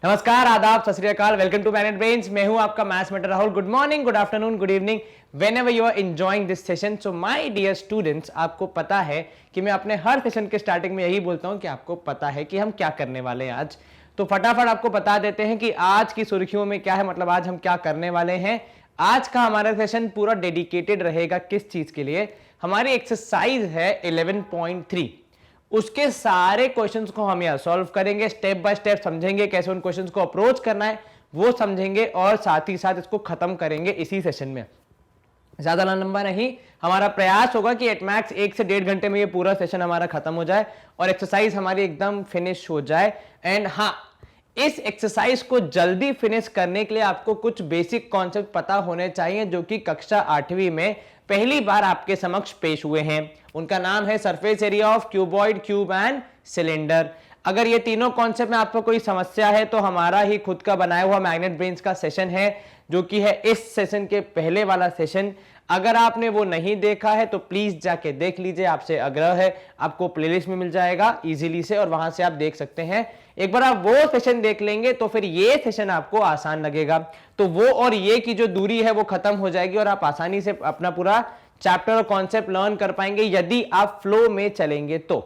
नमस्कार, आदाब, सत श्री अकाल, वेलकम टू प्लैनेट ब्रेन्स। मैं हूं आपका maths mentor Rahul. Good morning, good afternoon, good evening, whenever you are enjoying this session. So my dear students, आपको पता है कि मैं अपने हर सेशन के स्टार्टिंग में यही बोलता हूं कि आपको पता है कि हम क्या करने वाले हैं आज। तो फटाफट आपको बता देते हैं कि आज की सुर्खियों में क्या है, मतलब आज हम क्या करने वाले हैं। आज का हमारा सेशन पूरा डेडिकेटेड रहेगा किस चीज के लिए? हमारी एक्सरसाइज है 11.3, उसके सारे क्वेश्चंस को हम यहाँ सॉल्व करेंगे, स्टेप बाय स्टेप समझेंगे कैसे उन क्वेश्चंस को अप्रोच करना है वो समझेंगे, और साथ ही साथ इसको खत्म करेंगे इसी सेशन में। ज्यादा लंबा नहीं, हमारा प्रयास होगा कि एट मैक्स 1 से 1.5 घंटे में ये पूरा सेशन हमारा खत्म हो जाए और एक्सरसाइज हमारी एकदम फिनिश हो जाए। एंड हाँ, इस एक्सरसाइज को जल्दी फिनिश करने के लिए आपको कुछ बेसिक कॉन्सेप्ट पता होने चाहिए जो कि कक्षा 8वीं में पहली बार आपके समक्ष पेश हुए हैं। उनका नाम है surface area of cuboid, cube and cylinder. अगर ये तीनों कॉन्सेप्ट में आपको कोई समस्या है तो हमारा ही खुद का बनाया हुआ मैग्नेट ब्रेन्स का सेशन है जो कि है इस सेशन के पहले वाला सेशन। अगर आपने वो नहीं देखा है तो प्लीज जाके देख लीजिए, आपसे आग्रह है। आपको प्लेलिस्ट में मिल जाएगा इजीली से और वहां से आप देख सकते हैं। एक बार आप वो सेशन देख लेंगे तो फिर ये सेशन आपको आसान लगेगा। तो वो और ये की जो दूरी है वो खत्म हो जाएगी और आप आसानी से अपना पूरा चैप्टर और कॉन्सेप्ट लर्न कर पाएंगे यदि आप फ्लो में चलेंगे तो।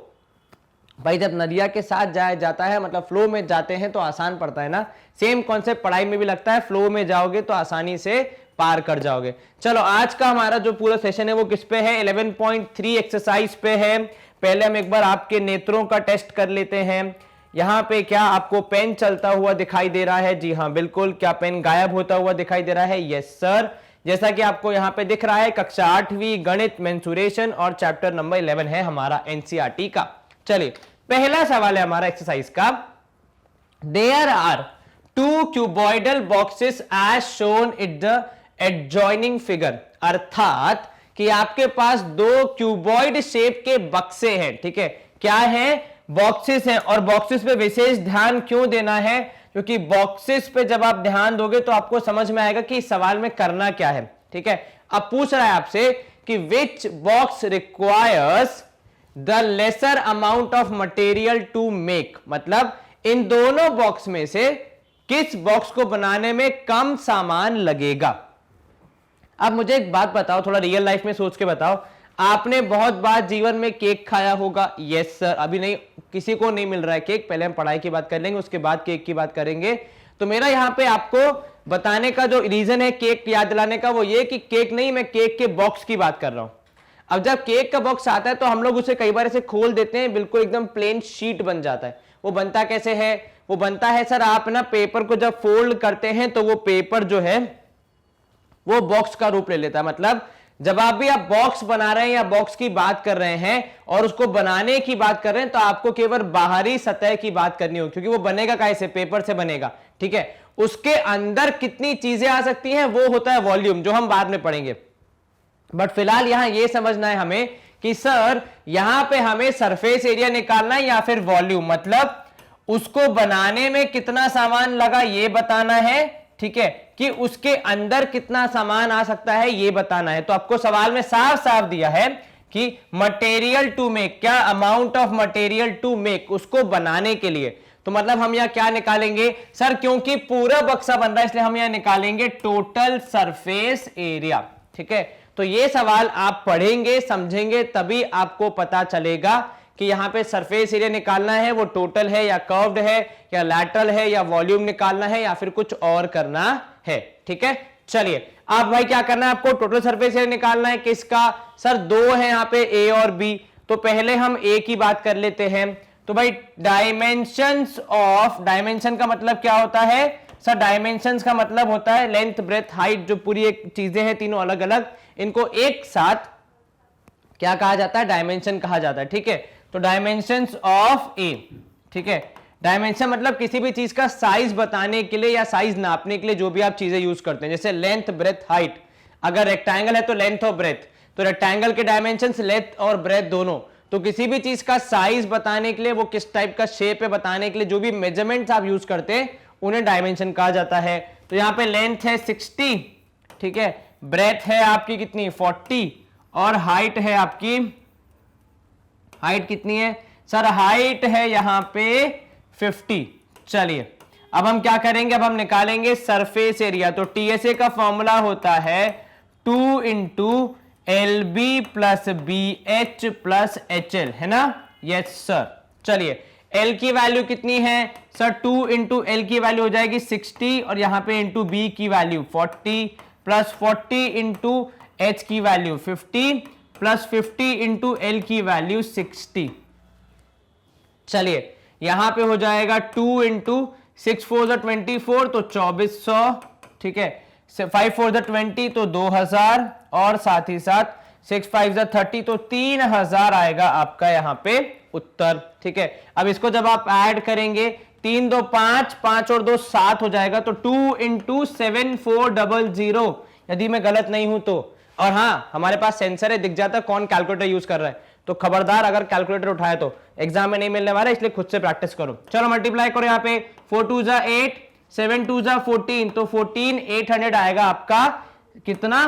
भाई जब नदिया के साथ जाया जाता है, मतलब फ्लो में जाते हैं तो आसान पड़ता है ना। सेम कॉन्सेप्ट पढ़ाई में भी लगता है, फ्लो में जाओगे तो आसानी से पार कर जाओगे। चलो आज का हमारा जो पूरा सेशन है वो किस पे है? 11.3 एक्सरसाइज पे है। पहले हम एक बार आपके नेत्रों का टेस्ट कर लेते हैं। यहां पे क्या आपको पेन चलता हुआ दिखाई दे रहा है? जी हाँ बिल्कुल। क्या पेन गायब होता हुआ दिखाई दे रहा है? Yes sir. जैसा कि आपको यहां पे दिख रहा है, कक्षा 8वीं गणित मेंसुरेशन और चैप्टर नंबर 11 है हमारा एनसीईआरटी का। चलिए पहला सवाल है हमारा एक्सरसाइज का। There are 2 cuboidal boxes as shown in the adjoining figure. अर्थात कि आपके पास 2 क्यूबॉइड शेप के बक्से हैं। ठीक है, क्या है? बॉक्सेस हैं। और बॉक्सेस पे विशेष ध्यान क्यों देना है? क्योंकि बॉक्सेस पे जब आप ध्यान दोगे तो आपको समझ में आएगा कि इस सवाल में करना क्या है। ठीक है, अब पूछ रहा है आपसे कि which box requires the lesser amount of material to make. मतलब इन दोनों बॉक्स में से किस बॉक्स को बनाने में कम सामान लगेगा। अब मुझे एक बात बताओ, थोड़ा रियल लाइफ में सोच के बताओ। आपने बहुत बार जीवन में केक खाया होगा? Yes sir. अभी नहीं, किसी को नहीं मिल रहा है केक। पहले हम पढ़ाई की बात कर लेंगे, उसके बाद केक की बात करेंगे। तो मेरा यहां पे आपको बताने का जो रीजन है केक याद दिलाने का, वो ये कि केक नहीं, मैं केक के बॉक्स की बात कर रहा हूं। अब जब केक का बॉक्स आता है तो हम लोग उसे कई बार ऐसे खोल देते हैं, बिल्कुल एकदम प्लेन शीट बन जाता है। वो बनता कैसे है? वो बनता है सर, आप ना पेपर को जब फोल्ड करते हैं तो वो पेपर जो है वो बॉक्स का रूप ले लेता है। मतलब जब आप बॉक्स बना रहे हैं या बॉक्स की बात कर रहे हैं और उसको बनाने की बात कर रहे हैं तो आपको केवल बाहरी सतह की बात करनी होगी, क्योंकि वो बनेगा कैसे? पेपर से बनेगा। ठीक है, उसके अंदर कितनी चीजें आ सकती हैं वो होता है वॉल्यूम, जो हम बाद में पढ़ेंगे। बट फिलहाल यहां यह समझना है हमें कि सर यहां पे हमें सरफेस एरिया निकालना है या फिर वॉल्यूम, मतलब उसको बनाने में कितना सामान लगा ये बताना है। ठीक है, कि उसके अंदर कितना सामान आ सकता है ये बताना है। तो आपको सवाल में साफ साफ दिया है कि मटेरियल टू मेक, क्या amount of material to make, उसको बनाने के लिए। तो मतलब हम यहां क्या निकालेंगे सर? क्योंकि पूरा बक्सा बन रहा है इसलिए हम यहां निकालेंगे टोटल सरफेस एरिया। ठीक है, तो ये सवाल आप पढ़ेंगे, समझेंगे, तभी आपको पता चलेगा कि यहां पे सरफेस एरिया निकालना है वो टोटल है या कर्व्ड है या लैटरल है या वॉल्यूम निकालना है या फिर कुछ और करना है। ठीक है, चलिए अब भाई क्या करना है आपको? टोटल सरफेस एरिया निकालना है। किसका सर? 2 है यहां पे, ए और बी। तो पहले हम ए की बात कर लेते हैं। तो भाई डायमेंशंस ऑफ, डायमेंशन का मतलब क्या होता है सर? डायमेंशंस का मतलब होता है लेंथ, ब्रेथ, हाइट, जो पूरी एक चीजें हैं तीनों अलग अलग, इनको एक साथ क्या कहा जाता है? डायमेंशन कहा जाता है। ठीक है, तो डायमेंशंस ऑफ ए। ठीक है, डायमेंशन मतलब किसी भी चीज का साइज बताने के लिए या साइज नापने के लिए जो भी आप चीजें यूज करते हैं, जैसे लेंथ, ब्रेथ, हाइट। अगर रेक्टेंगल है तो लेंथ और ब्रेथ, तो रेक्टेंगल के डायमेंशंस लेंथ और ब्रेथ दोनों। तो किसी भी चीज का साइज बताने के लिए, वो किस टाइप का शेप है बताने के लिए जो भी मेजरमेंट्स आप यूज करते हैं उन्हें डायमेंशन कहा जाता है। तो यहां पे लेंथ है 60, ठीक है, ब्रेथ है आपकी कितनी? 40, और हाइट है आपकी, हाइट कितनी है सर? हाइट है यहां पे 50। चलिए अब हम क्या करेंगे, अब हम निकालेंगे सरफेस एरिया। तो टीएसए का फॉर्मूला होता है 2 into L B plus B H plus H L, है ना? Yes sir. चलिए एल की वैल्यू कितनी है सर? 2 इंटू एल की वैल्यू हो जाएगी 60 और यहां पे इंटू बी की वैल्यू 40 प्लस 40 इंटू एच की वैल्यू 50 प्लस 50 इंटू एल की वैल्यू 60। चलिए यहां पे हो जाएगा 2 इंटू 6 4 24 तो 2400, ठीक है। 5 4 20 तो 2000 और साथ ही साथ 6 5 30 तो 3000 आएगा आपका यहां पे उत्तर, ठीक है। अब इसको जब आप ऐड करेंगे 3 2 5 5 और 2 7 हो जाएगा, तो 2 इंटू 7400 यदि मैं गलत नहीं हूं तो। और हाँ हमारे पास सेंसर है, दिख जाता है कौन कैलकुलेटर यूज कर रहा है, तो खबरदार अगर कैलकुलेटर उठाए तो एग्जाम में नहीं मिलने वाला, इसलिए खुद से प्रैक्टिस करो। चलो मल्टीप्लाई करो यहाँ पे 4 2 जा 8 7 2 जा 14 तो 14800 आएगा आपका। कितना?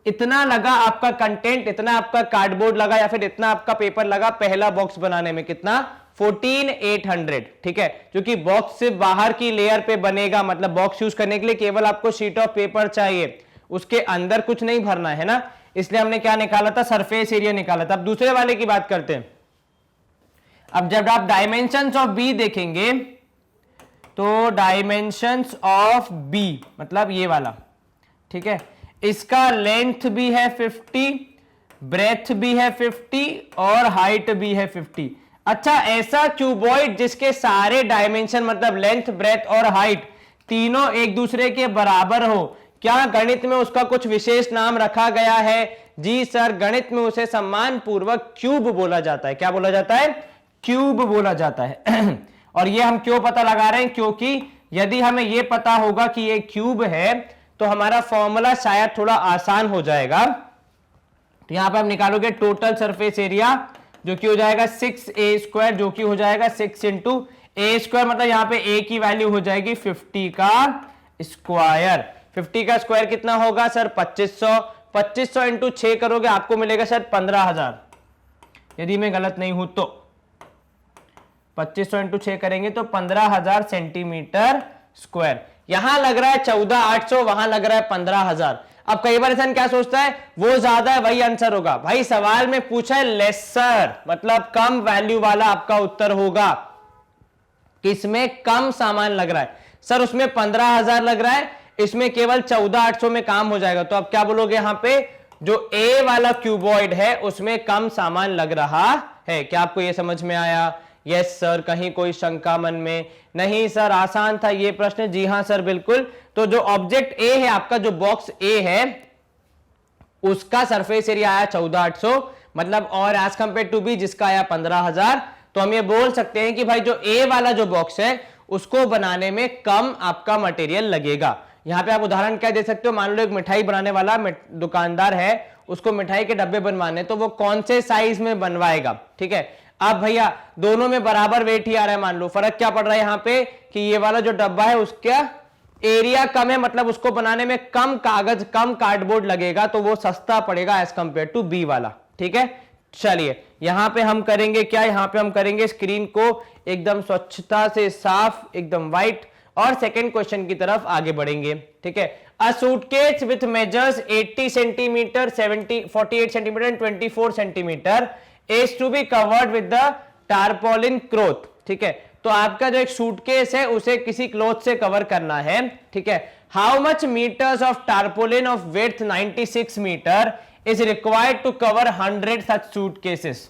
इतना लगा आपका कंटेंट, इतना आपका कार्डबोर्ड लगा या फिर इतना आपका पेपर लगा पहला बॉक्स बनाने में। कितना? 14800, ठीक है। क्योंकि बॉक्स से बाहर की लेयर पे बनेगा, मतलब बॉक्स यूज करने के लिए केवल आपको शीट ऑफ पेपर चाहिए, उसके अंदर कुछ नहीं भरना है ना। इसलिए हमने क्या निकाला था? सरफेस एरिया निकाला था। अब दूसरे वाले की बात करते हैं। अब जब आप डायमेंशंस ऑफ बी देखेंगे तो डायमेंशंस ऑफ बी मतलब ये वाला, ठीक है, इसका लेंथ भी है 50, ब्रेथ भी है 50 और हाइट भी है 50। अच्छा, ऐसा क्यूबॉइड जिसके सारे डायमेंशन मतलब लेंथ ब्रेथ और हाइट तीनों एक दूसरे के बराबर हो, क्या गणित में उसका कुछ विशेष नाम रखा गया है? जी सर, गणित में उसे सम्मान पूर्वक क्यूब बोला जाता है। क्या बोला जाता है? क्यूब बोला जाता है। और ये हम क्यों पता लगा रहे हैं? क्योंकि यदि हमें ये पता होगा कि ये क्यूब है तो हमारा फॉर्मूला शायद थोड़ा आसान हो जाएगा। तो यहां पे हम निकालोगे टोटल सरफेस एरिया जो कि हो जाएगा 6a², जो कि हो जाएगा 6 इंटू a², मतलब यहां पे a की वैल्यू हो जाएगी 50 का स्क्वायर। 50 का स्क्वायर कितना होगा सर? 2500। 2500 इंटू 6 करोगे आपको मिलेगा सर 15000, यदि मैं गलत नहीं हूं तो। 2500 इंटू 6 करेंगे तो 15000 सेंटीमीटर स्क्वायर। यहां लग रहा है 14800, वहां लग रहा है 15000। अब कई बार इंसान क्या सोचता है, वो ज्यादा है वही आंसर होगा। भाई सवाल में पूछा है लेसर, मतलब कम वैल्यू वाला आपका उत्तर होगा। किसमें कम सामान लग रहा है सर? उसमें 15000 लग रहा है, इसमें केवल 14800 में काम हो जाएगा। तो आप क्या बोलोगे यहां पे? जो ए वाला क्यूबॉइड है उसमें कम सामान लग रहा है। क्या आपको यह समझ में आया? Yes sir. कहीं कोई शंका मन में? नहीं सर, आसान था ये प्रश्न। जी हां सर, बिल्कुल। तो जो ऑब्जेक्ट ए है आपका, जो बॉक्स ए है, उसका सरफेस एरिया आया 14800, मतलब और एज कंपेयर टू बी जिसका आया 15000। तो हम ये बोल सकते हैं कि भाई जो ए वाला जो बॉक्स है उसको बनाने में कम आपका मटेरियल लगेगा। यहां पे आप उदाहरण क्या दे सकते हो? मान लो एक मिठाई बनाने वाला दुकानदार है, उसको मिठाई के डब्बे बनवाने, तो वो कौन से साइज में बनवाएगा, ठीक है। अब भैया दोनों में बराबर वेट ही आ रहा है, मान लो। फर्क क्या पड़ रहा है यहां पे कि ये वाला जो डब्बा है उसका एरिया कम है, मतलब उसको बनाने में कम कागज, कम कार्डबोर्ड लगेगा, तो वो सस्ता पड़ेगा एज कंपेयर टू बी वाला, ठीक है। चलिए यहां पे हम करेंगे क्या? यहां पे हम करेंगे स्क्रीन को एकदम स्वच्छता से साफ, एकदम व्हाइट, और सेकेंड क्वेश्चन की तरफ आगे बढ़ेंगे, ठीक है। A suitcase with measures 80 centimetre, 48 centimetre and 24 centimetre is to be covered with the tarpaulin cloth, ठीक है। तो आपका जो एक सूटकेस है उसे किसी क्लॉथ से कवर करना है, ठीक है। How much metres of tarpaulin of width 96 metre is required to cover 100 such suitcases?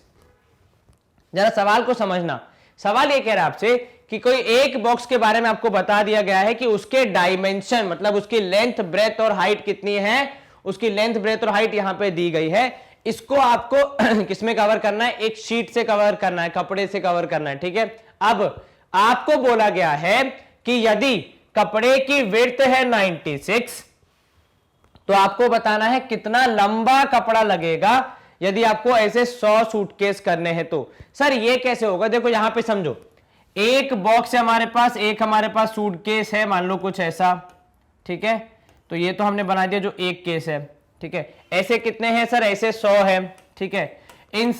जरा सवाल को समझना। सवाल ये कह रहा है आपसे कि कोई एक बॉक्स के बारे में आपको बता दिया गया है कि उसके डायमेंशन मतलब उसकी लेंथ ब्रेथ और हाइट कितनी है। उसकी लेंथ ब्रेथ और हाइट यहां पे दी गई है। इसको आपको किसमें कवर करना है? एक शीट से कवर करना है, कपड़े से कवर करना है, ठीक है। अब आपको बोला गया है कि यदि कपड़े की विड्थ है 96, तो आपको बताना है कितना लंबा कपड़ा लगेगा यदि आपको ऐसे 100 सूटकेस करने हैं। तो सर ये कैसे होगा? देखो यहां पे समझो, एक बॉक्स है हमारे पास, एक हमारे पास सूटकेस है, मान लो कुछ ऐसा, ठीक है। तो ये तो हमने बना दिया जो एक केस है, ठीक है। ऐसे कितने हैं सर? ऐसे 100 है, ठीक है। इन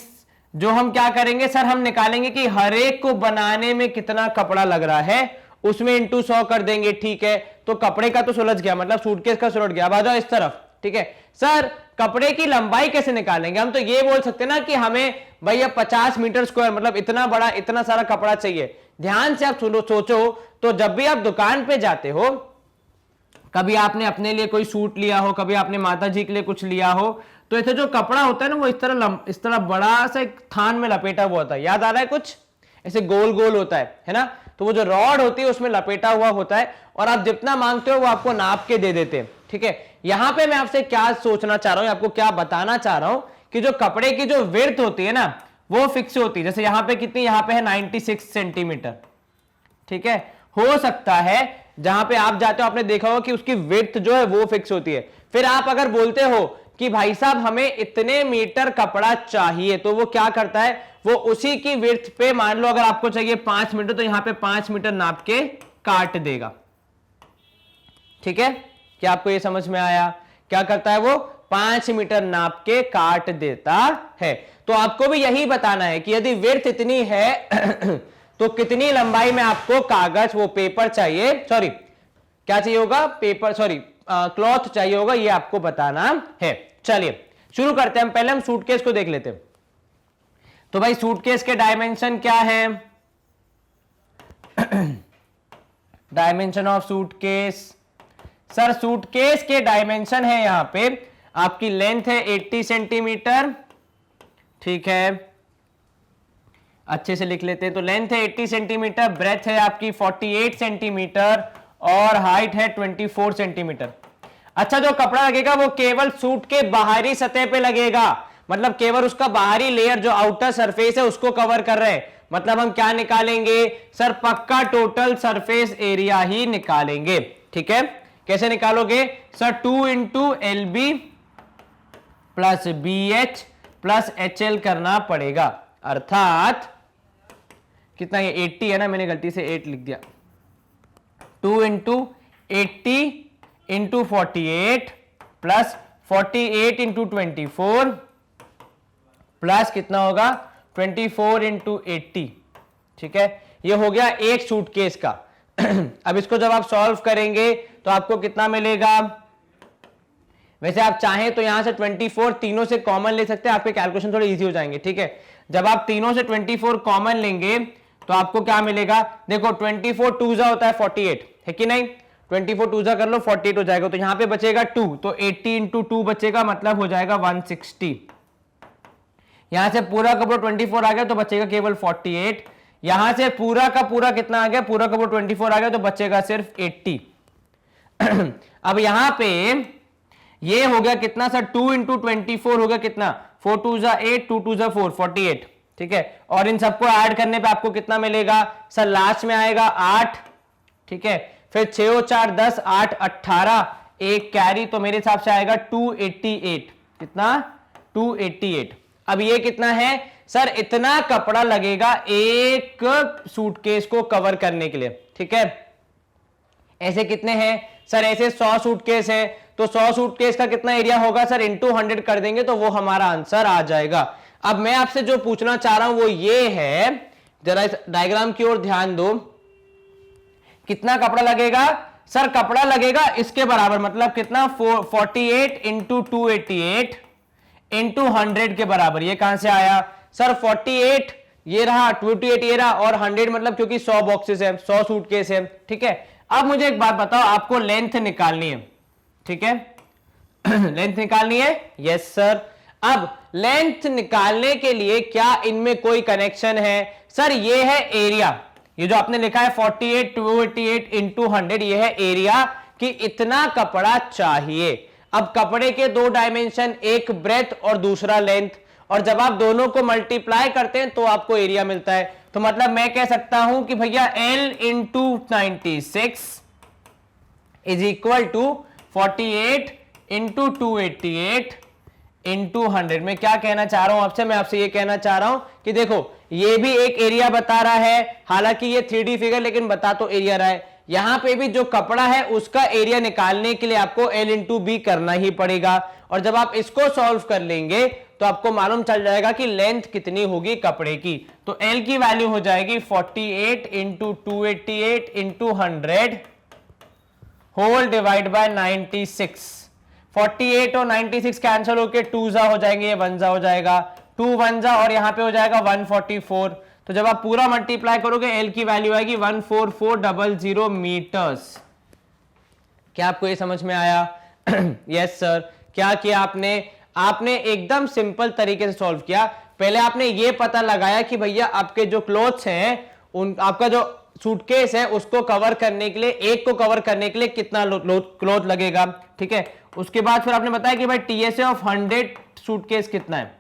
जो हम क्या करेंगे सर, हम निकालेंगे कि हर एक को बनाने में कितना कपड़ा लग रहा है उसमें इंटू 100 कर देंगे, ठीक है। तो कपड़े का तो सुलझ गया, मतलब सूटकेस का सुलझ गया। अब आ जाओ इस तरफ, ठीक है। सर कपड़े की लंबाई कैसे निकालेंगे? हम तो ये बोल सकते ना कि हमें भैया 50 मीटर स्क्वायर, मतलब इतना बड़ा इतना सारा कपड़ा चाहिए। ध्यान से आप सोचो, तो जब भी आप दुकान पे जाते हो, कभी आपने अपने लिए कोई सूट लिया हो, कभी आपने माता जी के लिए कुछ लिया हो, तो ऐसे जो कपड़ा होता है ना वो इस तरह बड़ा सा एक थान में लपेटा हुआ होता है। याद आ रहा है कुछ? ऐसे गोल गोल होता है ना। तो वो जो रॉड होती है उसमें लपेटा हुआ होता है, और आप जितना मांगते हो वो आपको नाप के दे देते हैं, ठीक है। यहां पे मैं आपसे क्या सोचना चाह रहा हूं, आपको क्या बताना चाह रहा हूं कि जो कपड़े की जो विड्थ होती है ना वो फिक्स होती है। जैसे यहां पे कितनी, यहां पे है 96 सेंटीमीटर, ठीक है। हो सकता है जहां पे आप जाते हो आपने देखा होगा कि उसकी विड्थ जो है वो फिक्स होती है। फिर आप अगर बोलते हो कि भाई साहब हमें इतने मीटर कपड़ा चाहिए, तो वो क्या करता है, वो उसी की विड्थ पे, मान लो अगर आपको चाहिए 5 मीटर, तो यहां पे 5 मीटर नाप के काट देगा, ठीक है। क्या आपको ये समझ में आया? क्या करता है वो? 5 मीटर नाप के काट देता है। तो आपको भी यही बताना है कि यदि विड्थ इतनी है तो कितनी लंबाई में आपको कागज, वो पेपर चाहिए, सॉरी क्या चाहिए होगा, पेपर, सॉरी क्लॉथ चाहिए होगा, ये आपको बताना है। चलिए शुरू करते हैं। पहले हम सूटकेस को देख लेते हैं। तो भाई सूटकेस के डायमेंशन क्या है? Dimension of suitcase, sir suitcase के डायमेंशन है, यहां पे आपकी लेंथ है 80 सेंटीमीटर, ठीक है। अच्छे से लिख लेते हैं। तो लेंथ है 80 सेंटीमीटर, ब्रेथ है आपकी 48 सेंटीमीटर, और हाइट है 24 सेंटीमीटर। अच्छा, जो कपड़ा लगेगा वो केवल सूट के बाहरी सतह पे लगेगा, मतलब केवल उसका बाहरी लेयर जो आउटर सरफेस है उसको कवर कर रहे हैं। मतलब हम क्या निकालेंगे सर? पक्का टोटल सरफेस एरिया ही निकालेंगे, ठीक है। कैसे निकालोगे sir? 2 into LB plus BH plus HL करना पड़ेगा, अर्थात कितना, ये 80 है ना, मैंने गलती से 8 लिख दिया। 2 into 80 into 48 plus 48 into 24 plus कितना होगा 24 इंटू 80, ठीक है। ये हो गया एक सूटकेस का। अब इसको जब आप सॉल्व करेंगे तो आपको कितना मिलेगा? वैसे आप चाहें तो यहां से 24 तीनों से कॉमन ले सकते हैं, आपके कैलकुलेशन थोड़े इजी हो जाएंगे, ठीक है। जब आप तीनों से 24 कॉमन लेंगे तो आपको क्या मिलेगा? देखो 24 टूजा होता है 48, है कि नहीं? 24 टूजा कर लो 48 हो जाएगा, तो यहां पे बचेगा 2, तो 80 इंटू 2 बचेगा, मतलब हो जाएगा 160। यहां से पूरा का पूरा 24 आ गया तो बचेगा केवल 48। यहां से पूरा का पूरा कितना आ गया? पूरा का पूरा 24 आ गया तो बचेगा सिर्फ 80। अब यहां पे ये हो गया कितना सर? 2 इंटू 24 हो गया कितना? 4 2 जा 8, 2 2 जा 4, 48, ठीक है। और इन सबको ऐड करने पे आपको कितना मिलेगा सर? लास्ट में आएगा 8, ठीक है। फिर 6 और 4 10, 8 18, एक कैरी, तो मेरे हिसाब से आएगा 288। कितना? 288। अब ये कितना है सर? इतना कपड़ा लगेगा एक सूटकेस को कवर करने के लिए, ठीक है। ऐसे कितने हैं सर? ऐसे 100 सूटकेस है, तो 100 सूटकेस का कितना एरिया होगा सर? इंटू 100 कर देंगे तो वो हमारा आंसर आ जाएगा। अब मैं आपसे जो पूछना चाह रहा हूं वो ये है, जरा इस डायग्राम की ओर ध्यान दो। कितना कपड़ा लगेगा सर? कपड़ा लगेगा इसके बराबर, मतलब कितना? 48 इंटू 288 इंटू 100 के बराबर। ये कहां से आया सर? 48 ये रहा, 28 ये रहा, और 100 मतलब क्योंकि 100 बॉक्सेस है, 100 सूटकेस है, ठीक है। अब मुझे एक बात बताओ, आपको लेंथ निकालनी है, ठीक है। लेंथ निकालनी है, यस सर। अब लेंथ निकालने के लिए क्या इनमें कोई कनेक्शन है सर? ये है एरिया, ये जो आपने लिखा है 48 288 इंटू 100, ये है एरिया कि इतना कपड़ा चाहिए। अब कपड़े के दो डायमेंशन, एक ब्रेथ और दूसरा लेंथ, और जब आप दोनों को मल्टीप्लाई करते हैं तो आपको एरिया मिलता है। तो मतलब मैं कह सकता हूं कि भैया L into 96 is equal to 48 into 288 into 100। मैं क्या कहना चाह रहा हूं आपसे? मैं आपसे ये कहना चाह रहा हूं कि देखो ये भी एक एरिया बता रहा है, हालांकि ये 3D फिगर, लेकिन बता तो एरिया रहा है। यहां पे भी जो कपड़ा है उसका एरिया निकालने के लिए आपको L इंटू B करना ही पड़ेगा, और जब आप इसको सॉल्व कर लेंगे तो आपको मालूम चल जाएगा कि लेंथ कितनी होगी कपड़े की। तो L की वैल्यू हो जाएगी 48 into 288 into 100 whole divide by 96। 48 और 96 कैंसिल होके 2 जा हो जाएंगे, ये 1 जा हो जाएगा, 2 1 जा और यहां पे हो जाएगा 144। तो जब आप पूरा मल्टीप्लाई करोगे L की वैल्यू आएगी 14400 मीटर्स। क्या आपको ये समझ में आया? Yes sir. क्या किया आपने एकदम सिंपल तरीके से सॉल्व किया। पहले आपने ये पता लगाया कि भैया आपके जो क्लोथ्स हैं, आपका जो सूटकेस है उसको कवर करने के लिए, एक को कवर करने के लिए कितना क्लोथ लगेगा, ठीक है। उसके बाद फिर आपने बताया कि भाई टीएसए ऑफ 100 सूटकेस कितना है।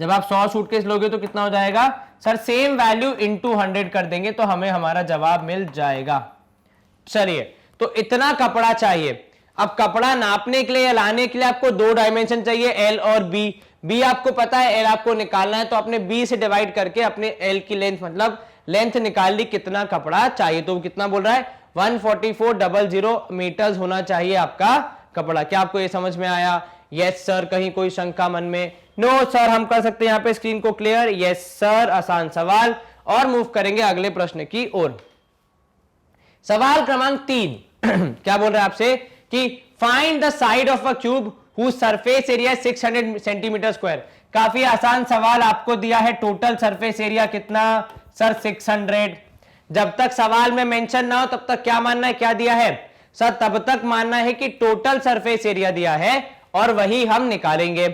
जब आप 100 सूटकेस लोगे तो कितना हो जाएगा सर? सेम वैल्यू इंटू 100 कर देंगे तो हमें हमारा जवाब मिल जाएगा। चलिए, तो इतना कपड़ा चाहिए। अब कपड़ा नापने के लिए या लाने के लिए आपको 2 डायमेंशन चाहिए, एल और बी। बी आपको पता है, एल आपको निकालना है, तो आपने बी से डिवाइड करके अपने एल की लेंथ मतलब लेंथ निकाल ली कितना कपड़ा चाहिए। तो कितना बोल रहा है? 14400 मीटर्स होना चाहिए आपका कपड़ा। क्या आपको ये समझ में आया? Yes sir. कहीं कोई शंका मन में? No sir. हम कर सकते हैं यहाँ पे स्क्रीन को क्लियर। Yes sir. आसान सवाल। और मूव करेंगे अगले प्रश्न की ओर। सवाल क्रमांक 3 क्या बोल रहा है आपसे कि find the side of a cube whose surface area 600 centimetre square. काफी आसान सवाल आपको दिया है। टोटल सरफेस एरिया कितना सर? 600। जब तक सवाल में मेंशन ना हो तब तक क्या मानना है? क्या दिया है सर? तब तक मानना है कि टोटल सरफेस एरिया दिया है और वही हम निकालेंगे।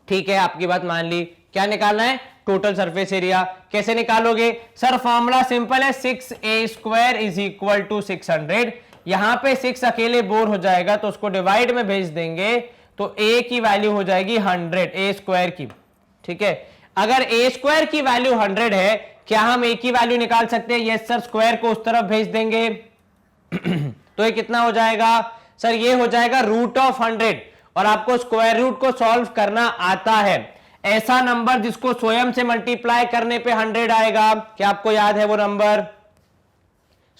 ठीक है, आपकी बात मान ली। क्या निकालना है? Total surface area. कैसे निकालोगे सर? फॉर्मूला सिंपल है, 6a² इज इक्वल टू 600। यहां पे 6 अकेले बोर हो जाएगा तो उसको डिवाइड में भेज देंगे तो a की वैल्यू हो जाएगी 100 a² की। ठीक है, अगर a² की वैल्यू 100 है, क्या हम a की वैल्यू निकाल सकते हैं? Yes sir. स्क्वायर को उस तरफ भेज देंगे तो ये कितना हो जाएगा सर? ये हो जाएगा √100। और आपको स्क्वायर रूट को सॉल्व करना आता है। ऐसा नंबर जिसको स्वयं से मल्टीप्लाई करने पे 100 आएगा, क्या आपको याद है वो नंबर?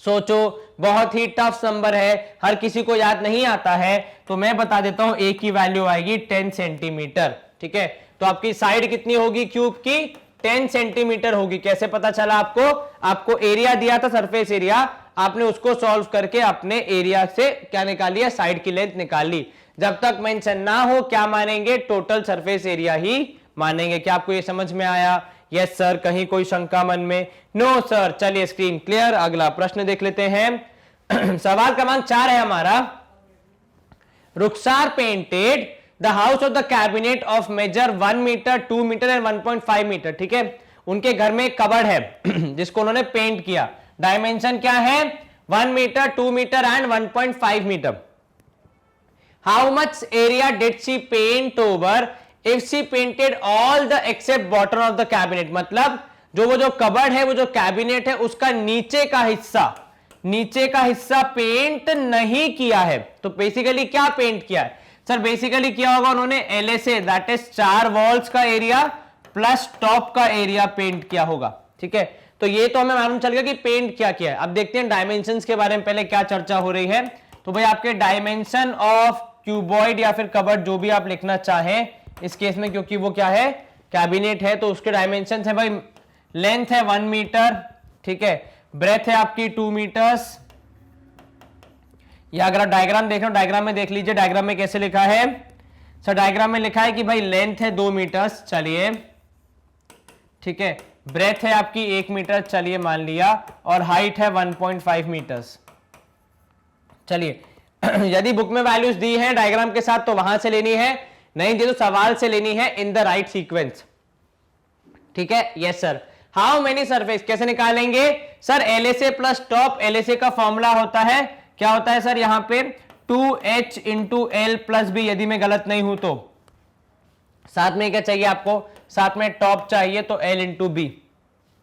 सोचो, बहुत ही टफ नंबर है, हर किसी को याद नहीं आता है। तो मैं बता देता हूं, a की वैल्यू आएगी 10 सेंटीमीटर। ठीक है, तो आपकी साइड कितनी होगी क्यूब की? 10 सेंटीमीटर होगी। कैसे पता चला आपको? आपको एरिया दिया था, सरफेस एरिया, आपने उसको सॉल्व करके अपने एरिया से क्या निकाल लिया? साइड की लेंथ निकाल ली। जब तक मेंशन ना हो क्या मानेंगे? टोटल सरफेस एरिया ही मानेंगे। क्या आपको ये समझ में आया? Yes sir. कहीं कोई शंका मन में? No sir. चलिए, स्क्रीन क्लियर। अगला प्रश्न देख लेते हैं। सवाल क्रमांक 4 है हमारा। Rukhsar painted the house of the cabinet of measure 1 metre 2 metre and 1.5 metre. ठीक है, उनके घर में एक कबर्ड है जिसको उन्होंने पेंट किया। डायमेंशन क्या है? 1 metre 2 metre and 1.5 metre. How much area did she paint over if she painted all the except bottom of the cabinet. मतलब वो जो कबर्ड है, वो जो कैबिनेट है, उसका नीचे का हिस्सा पेंट नहीं किया है। तो बेसिकली क्या पेंट किया है सर? बेसिकली किया होगा उन्होंने LSA, दैट इज 4 वॉल्स का एरिया प्लस टॉप का एरिया पेंट किया होगा। ठीक है, तो ये तो हमें मालूम चल गया कि पेंट क्या किया है। अब देखते हैं डायमेंशंस के बारे में पहले क्या चर्चा हो रही है। तो भाई आपके डायमेंशन ऑफ क्यूबॉइड या फिर कबर्ड, जो भी आप लिखना चाहें इस केस में, क्योंकि वो क्या है? कैबिनेट है, तो उसके डायमेंशन है भाई, लेंथ है 1 मीटर, ठीक है, ब्रेथ है आपकी 2 मीटर्स। या अगर आप डायग्राम देख रहे हो, डायग्राम में देख लीजिए, डायग्राम में कैसे लिखा है सर? डायग्राम में लिखा है कि भाई लेंथ है 2 मीटर्स, चलिए, ठीक है, ब्रेथ है आपकी 1 मीटर, चलिए मान लिया, और हाइट है 1.5 मीटर्स। चलिए यदि बुक में वैल्यूज दी है डायग्राम के साथ तो वहां से लेनी है, नहीं दी तो सवाल से लेनी है इन द राइट सीक्वेंस। ठीक है, yes sir. How many surface कैसे निकालेंगे sir? LSA plus top. LSA का फॉर्मूला होता है, क्या होता है सर? यहां पे 2H into L plus B, यदि मैं गलत नहीं हूं तो। साथ में क्या चाहिए आपको? साथ में टॉप चाहिए, तो L इंटू बी।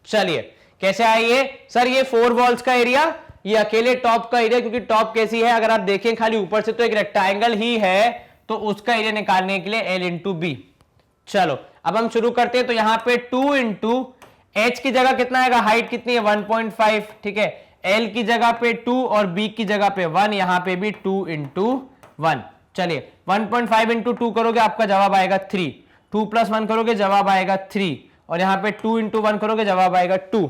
चलिए, कैसे आइए सर? ये 4 वॉल्स का एरिया, ये अकेले टॉप का एरिया, क्योंकि टॉप कैसी है अगर आप देखें खाली ऊपर से तो एक रेक्टेंगल ही है, तो उसका एरिया निकालने के लिए L इंटू बी। चलो अब हम शुरू करते हैं। तो यहां पे 2 इंटू एच की जगह कितना आएगा? हाइट कितनी है? 1.5। ठीक है, L की जगह पे 2 और B की जगह पे 1, यहां पे भी 2 इंटू 1। चलिए 1.5 इंटू 2 करोगे आपका जवाब आएगा 3, 2 + 1 करोगे जवाब आएगा 3, और यहां पे 2 इंटू 1 करोगे जवाब आएगा 2।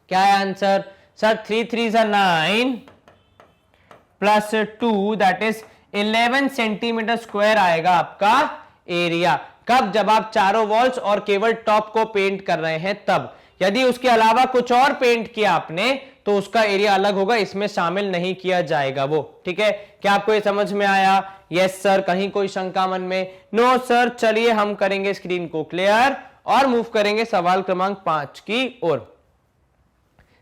क्या है answer sir? 3 3 9 plus 2 that is 11 centimetre square आएगा आपका एरिया। कब? जब आप चारों वॉल्स और केवल टॉप को पेंट कर रहे हैं तब। यदि उसके अलावा कुछ और पेंट किया आपने तो उसका एरिया अलग होगा, इसमें शामिल नहीं किया जाएगा वो। ठीक है, क्या आपको ये समझ में आया? Yes sir. कहीं कोई शंका मन में? No sir. चलिए हम करेंगे स्क्रीन को क्लियर और मूव करेंगे सवाल क्रमांक 5 की ओर।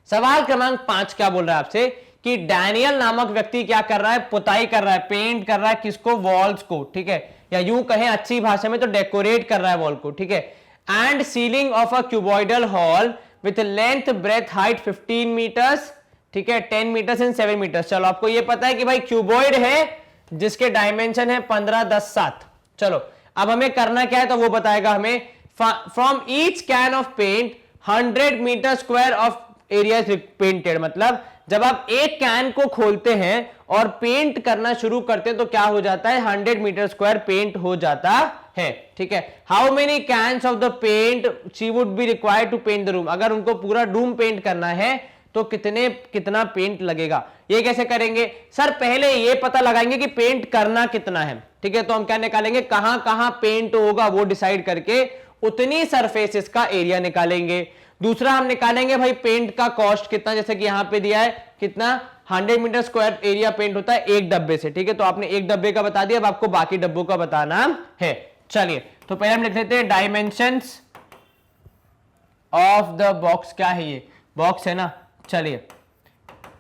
सवाल क्रमांक 5 क्या बोल रहा है आपसे कि डैनियल नामक व्यक्ति क्या कर रहा है? पुताई कर रहा है, पेंट कर रहा है। किसको? वॉल्स को। ठीक है, या यूं कहें अच्छी भाषा में तो डेकोरेट कर रहा है वॉल को। ठीक है, and ceiling of a cuboidal hall with length breadth height 15 metres. ठीक है, 10 मीटर्स एंड 7 मीटर्स। चलो आपको ये पता है कि भाई क्यूबॉइड है जिसके डायमेंशन है 15 10 7। चलो अब हमें करना क्या है तो वो बताएगा हमें। From each can of paint 100 metre square of area painted. मतलब जब आप एक कैन को खोलते हैं और पेंट करना शुरू करते हैं तो क्या हो जाता है? 100 मीटर स्क्वायर पेंट हो जाता है। ठीक है, how many cans of the paint she would be required to paint the room. अगर उनको पूरा रूम पेंट करना है तो कितना पेंट लगेगा? ये कैसे करेंगे सर? पहले ये पता लगाएंगे कि पेंट करना कितना है। ठीक है, तो हम क्या निकालेंगे? कहां कहां पेंट होगा वो डिसाइड करके उतनी सरफेसेस का एरिया निकालेंगे। दूसरा हम निकालेंगे भाई पेंट का कॉस्ट कितना, जैसे कि यहां पे दिया है कितना 100 मीटर स्क्वायर एरिया पेंट होता है एक डब्बे से। ठीक है, तो आपने एक डब्बे का बता दिया, अब आपको बाकी डब्बों का बताना है। चलिए तो पहले हम लिख लेते हैं डायमेंशंस ऑफ द बॉक्स। क्या है ये? बॉक्स है ना। चलिए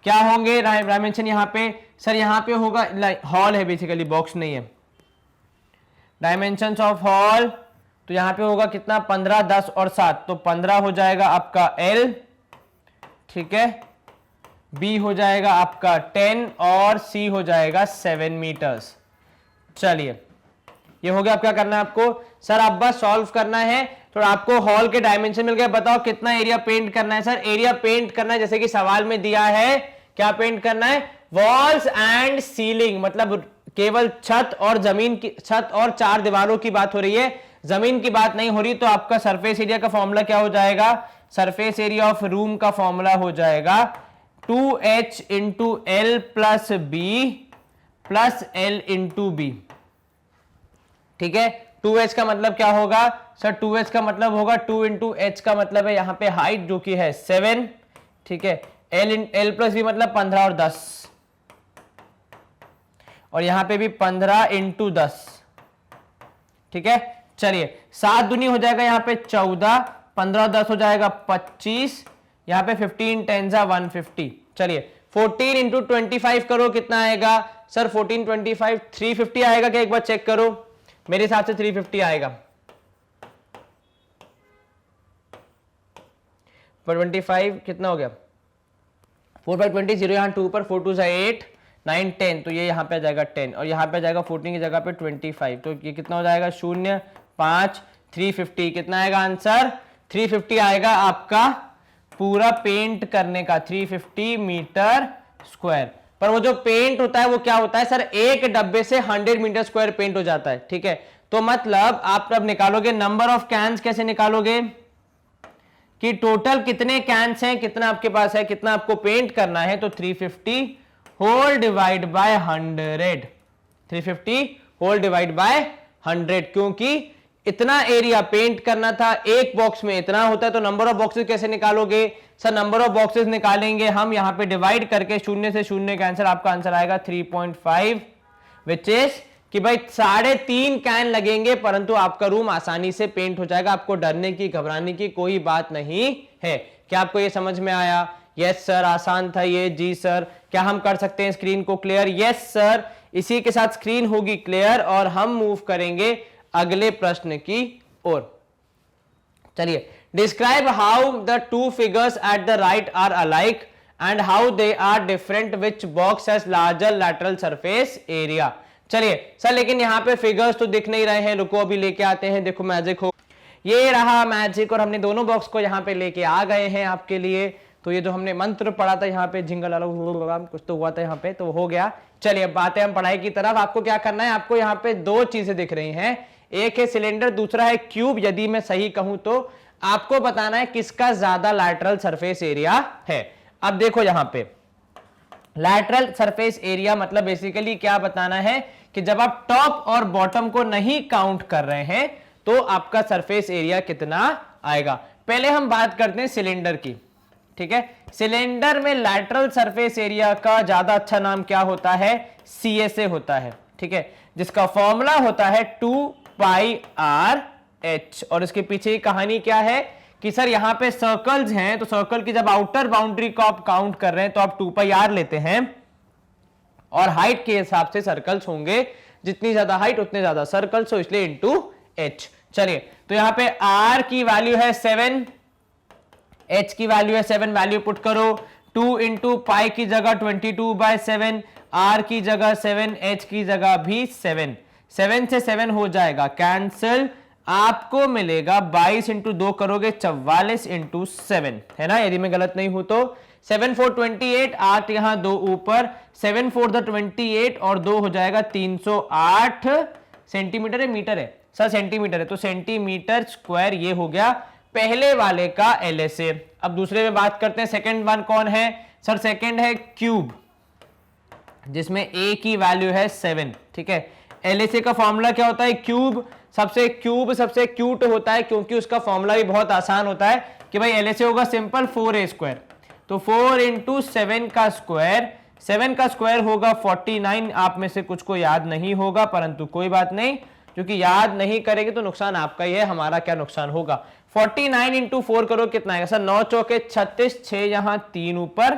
क्या होंगे डायमेंशन यहां पे? सर यहां पे होगा, हॉल है बेसिकली, बॉक्स नहीं है। डायमेंशंस ऑफ हॉल तो यहां पे होगा कितना? 15 10 और 7, तो 15 हो जाएगा आपका L। ठीक है, B हो जाएगा आपका 10 और C हो जाएगा 7 मीटर्स। चलिए ये हो गया। अब क्या करना है आपको? सर आप बस सॉल्व करना है। तो आपको हॉल के डायमेंशन मिल गए, बताओ कितना एरिया पेंट करना है? सर एरिया पेंट करना है जैसे कि सवाल में दिया है। क्या पेंट करना है? वॉल्स एंड सीलिंग, मतलब केवल छत और जमीन की, छत और 4 दीवारों की बात हो रही है, जमीन की बात नहीं हो रही। तो आपका सरफेस एरिया का फॉर्मूला क्या हो जाएगा? सरफेस एरिया ऑफ रूम का फॉर्मूला हो जाएगा 2H into L plus B plus L into B. ठीक है, 2H का मतलब क्या होगा? सर 2H का मतलब होगा 2 इंटू H का मतलब है यहां पे हाइट जो कि है 7। ठीक है, L प्लस बी मतलब 15 और 10, और यहां पे भी 15 इंटू 10। ठीक है, चलिए 7 दूनी हो जाएगा यहां पे 14, 15 और 10 हो जाएगा 25, यहां पे 15 10 150। चलिए 14 इंटू 25 करो कितना आएगा? सर 14 25 350 आएगा क्या? एक बार चेक करो, मेरे हिसाब से 350 आएगा। पर 25 कितना हो गया? 4 बाई 20 0 यहाँ 2 पर 4 2 8 9 10, तो ये यहाँ पे आ जाएगा 10, और यहाँ पे आ जाएगा 14 की जगह पे 25, तो ये कितना हो जाएगा? 0 5 350। कितना आएगा आंसर? 350 आएगा आपका पूरा पेंट करने का, 350 मीटर स्क्वायर। पर वो जो पेंट होता है वो क्या होता है सर? एक डब्बे से 100 मीटर स्क्वायर पेंट हो जाता है। ठीक है, तो मतलब आप अब निकालोगे नंबर ऑफ कैन्स। कैसे निकालोगे कि टोटल कितने कैन्स हैं, कितना आपके पास है, कितना आपको पेंट करना है? तो 350 whole divide by 100, 350 whole divide by 100, क्योंकि इतना एरिया पेंट करना था, एक बॉक्स में इतना होता है। तो नंबर ऑफ बॉक्सेस कैसे निकालोगे? सर नंबर ऑफ बॉक्सेस निकालेंगे हम यहां पे डिवाइड करके, 0 से 0 का आंसर, आपका आंसर आएगा 3.5, विच इज कि भाई 3.5 कैन लगेंगे, परंतु आपका रूम आसानी से पेंट हो जाएगा। आपको डरने की, घबराने की कोई बात नहीं है। क्या आपको ये समझ में आया? यस सर, आसान था ये। जी सर, क्या हम कर सकते हैं स्क्रीन को क्लियर? यस सर, इसी के साथ स्क्रीन होगी क्लियर और हम मूव करेंगे अगले प्रश्न की ओर। चलिए, describe how the two figures at the right are alike and how they are different, which box has larger lateral surface area. चलिए सर, लेकिन यहां पे फिगर्स तो दिख नहीं रहे हैं, रुको अभी लेके आते हैं। देखो मैजिक हो, ये रहा मैजिक, और हमने दोनों बॉक्स को यहां पे लेके आ गए हैं आपके लिए। तो ये जो हमने मंत्र पढ़ा था यहाँ पे जिंगल वाला कुछ तो हुआ था यहाँ पे, तो हो गया। चलिए अब बातें हम पढ़ाई की तरफ। आपको क्या करना है, आपको यहाँ पे दो चीजें दिख रही हैं, एक है सिलेंडर, दूसरा है क्यूब। यदि मैं सही कहूं तो आपको बताना है किसका ज्यादा लैटरल सरफेस एरिया है। अब देखो यहाँ पे लैटरल सरफेस एरिया मतलब बेसिकली क्या बताना है कि जब आप टॉप और बॉटम को नहीं काउंट कर रहे हैं तो आपका सरफेस एरिया कितना आएगा। पहले हम बात करते हैं सिलेंडर की, ठीक है। सिलेंडर में लैटरल सरफेस एरिया का ज्यादा अच्छा नाम क्या होता है, CSA होता है, ठीक है, जिसका फॉर्मूला होता है 2πr/h। और इसके पीछे की कहानी क्या है कि सर यहां पे सर्कल्स हैं, तो सर्कल की जब आउटर बाउंड्री को आप काउंट कर रहे हैं तो आप 2πr लेते हैं, और हाइट के हिसाब से सर्कल्स होंगे, जितनी ज्यादा हाइट उतने ज्यादा सर्कल्स, हो इसलिए इंटू h। चलिए तो यहां पे r की वैल्यू है 7, h की वैल्यू है 7, वैल्यू पुट करो। 2 इंटू पाई की जगह 22/7, r की जगह 7, h की जगह भी 7, 7 से 7 हो जाएगा कैंसिल, आपको मिलेगा 22 इंटू 2 करोगे 44 इंटू 7, है ना, यदि मैं गलत नहीं हूं तो। 7 4 28, 8 यहां 2 ऊपर, 7 4 28 और 2 हो जाएगा 308 सेंटीमीटर है, मीटर है सर, सेंटीमीटर है, तो सेंटीमीटर स्क्वायर ये हो गया पहले वाले का LSA। अब दूसरे में बात करते हैं, सेकंड वन कौन है सर, सेकंड है क्यूब, जिसमें A की वैल्यू है 7, ठीक है। LSA का फॉर्मूला क्या होता है, क्यूब सबसे क्यूट होता है, क्योंकि उसका फॉर्मूला भी बहुत आसान होता है कि भाई LSA होगा सिंपल 4a², तो 4 इंटू 7 का स्क्वायर, 7 का स्क्वायर होगा 49। आप में से कुछ को याद नहीं होगा, परंतु कोई बात नहीं, क्योंकि याद नहीं करेंगे तो नुकसान आपका ही है, हमारा क्या नुकसान होगा। 49 इंटू 4 करो कितना आएगा सर, 9 चौके 36, 6 यहां 3 ऊपर,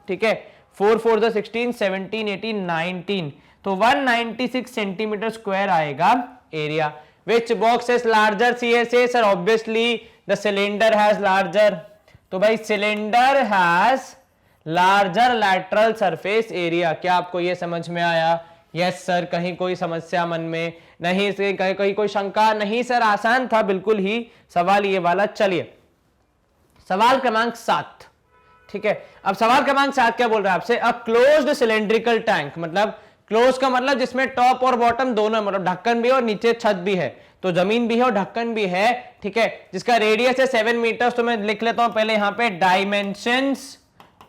ठीक है, 4 4 16, 17 18 19, तो 196 सेंटीमीटर स्क्वायर आएगा area. Which box is larger CSA? Sir, obviously the cylinder has larger. तो भाई cylinder has larger lateral surface area. क्या आपको यह समझ में आया? Yes sir. कहीं कोई समस्या मन में नहीं, कहीं कोई शंका नहीं सर, आसान था बिल्कुल ही सवाल ये वाला। चलिए सवाल क्रमांक 7, ठीक है। अब सवाल क्रमांक 7 क्या बोल रहा है आपसे, अ क्लोज्ड सिलेंड्रिकल टैंक, मतलब क्लोज का मतलब जिसमें टॉप और बॉटम दोनों, मतलब ढक्कन भी है और नीचे छत भी है, तो जमीन भी है और ढक्कन भी है, ठीक है, जिसका रेडियस है 7 मीटर। तो मैं लिख लेता हूं पहले यहां पे डायमेंशंस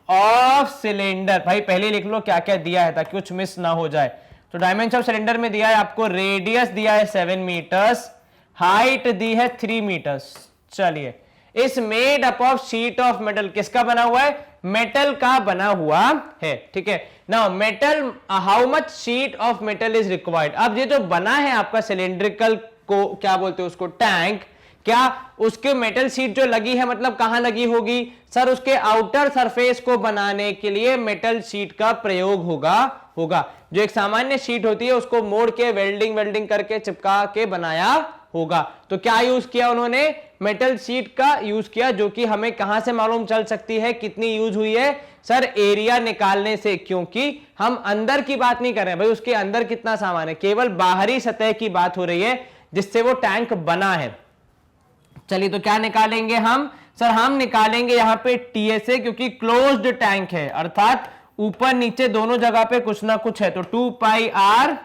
ऑफ सिलेंडर, भाई पहले लिख लो क्या क्या दिया है ताकि कुछ मिस ना हो जाए। तो डायमेंशन ऑफ सिलेंडर में दिया है आपको, रेडियस दिया है 7 मीटर्स, हाइट दी है 3 मीटर्स। चलिए, इस made up of sheet of metal, किसका बना हुआ है, मेटल का बना हुआ है, ठीक है। Now metal, how much sheet of metal is required. अब ये जो बना है आपका सिलेंड्रिकल को क्या बोलते हैं उसको, टैंक, क्या उसके मेटल शीट जो लगी है मतलब कहां लगी होगी सर, उसके आउटर सरफेस को बनाने के लिए मेटल शीट का प्रयोग होगा। जो एक सामान्य शीट होती है उसको मोड़ के वेल्डिंग करके चिपका के बनाया होगा। तो क्या यूज किया उन्होंने, मेटल शीट का यूज किया, जो कि हमें कहां से मालूम चल सकती है कितनी यूज हुई है सर, एरिया निकालने से, क्योंकि हम अंदर की बात नहीं कर रहे हैं भाई, उसके अंदर कितना सामान है, केवल बाहरी सतह की बात हो रही है जिससे वो टैंक बना है। चलिए तो क्या निकालेंगे हम सर, हम निकालेंगे यहां पे TSA, क्योंकि क्लोज्ड टैंक है, अर्थात ऊपर नीचे दोनों जगह पे कुछ ना कुछ है, तो 2πr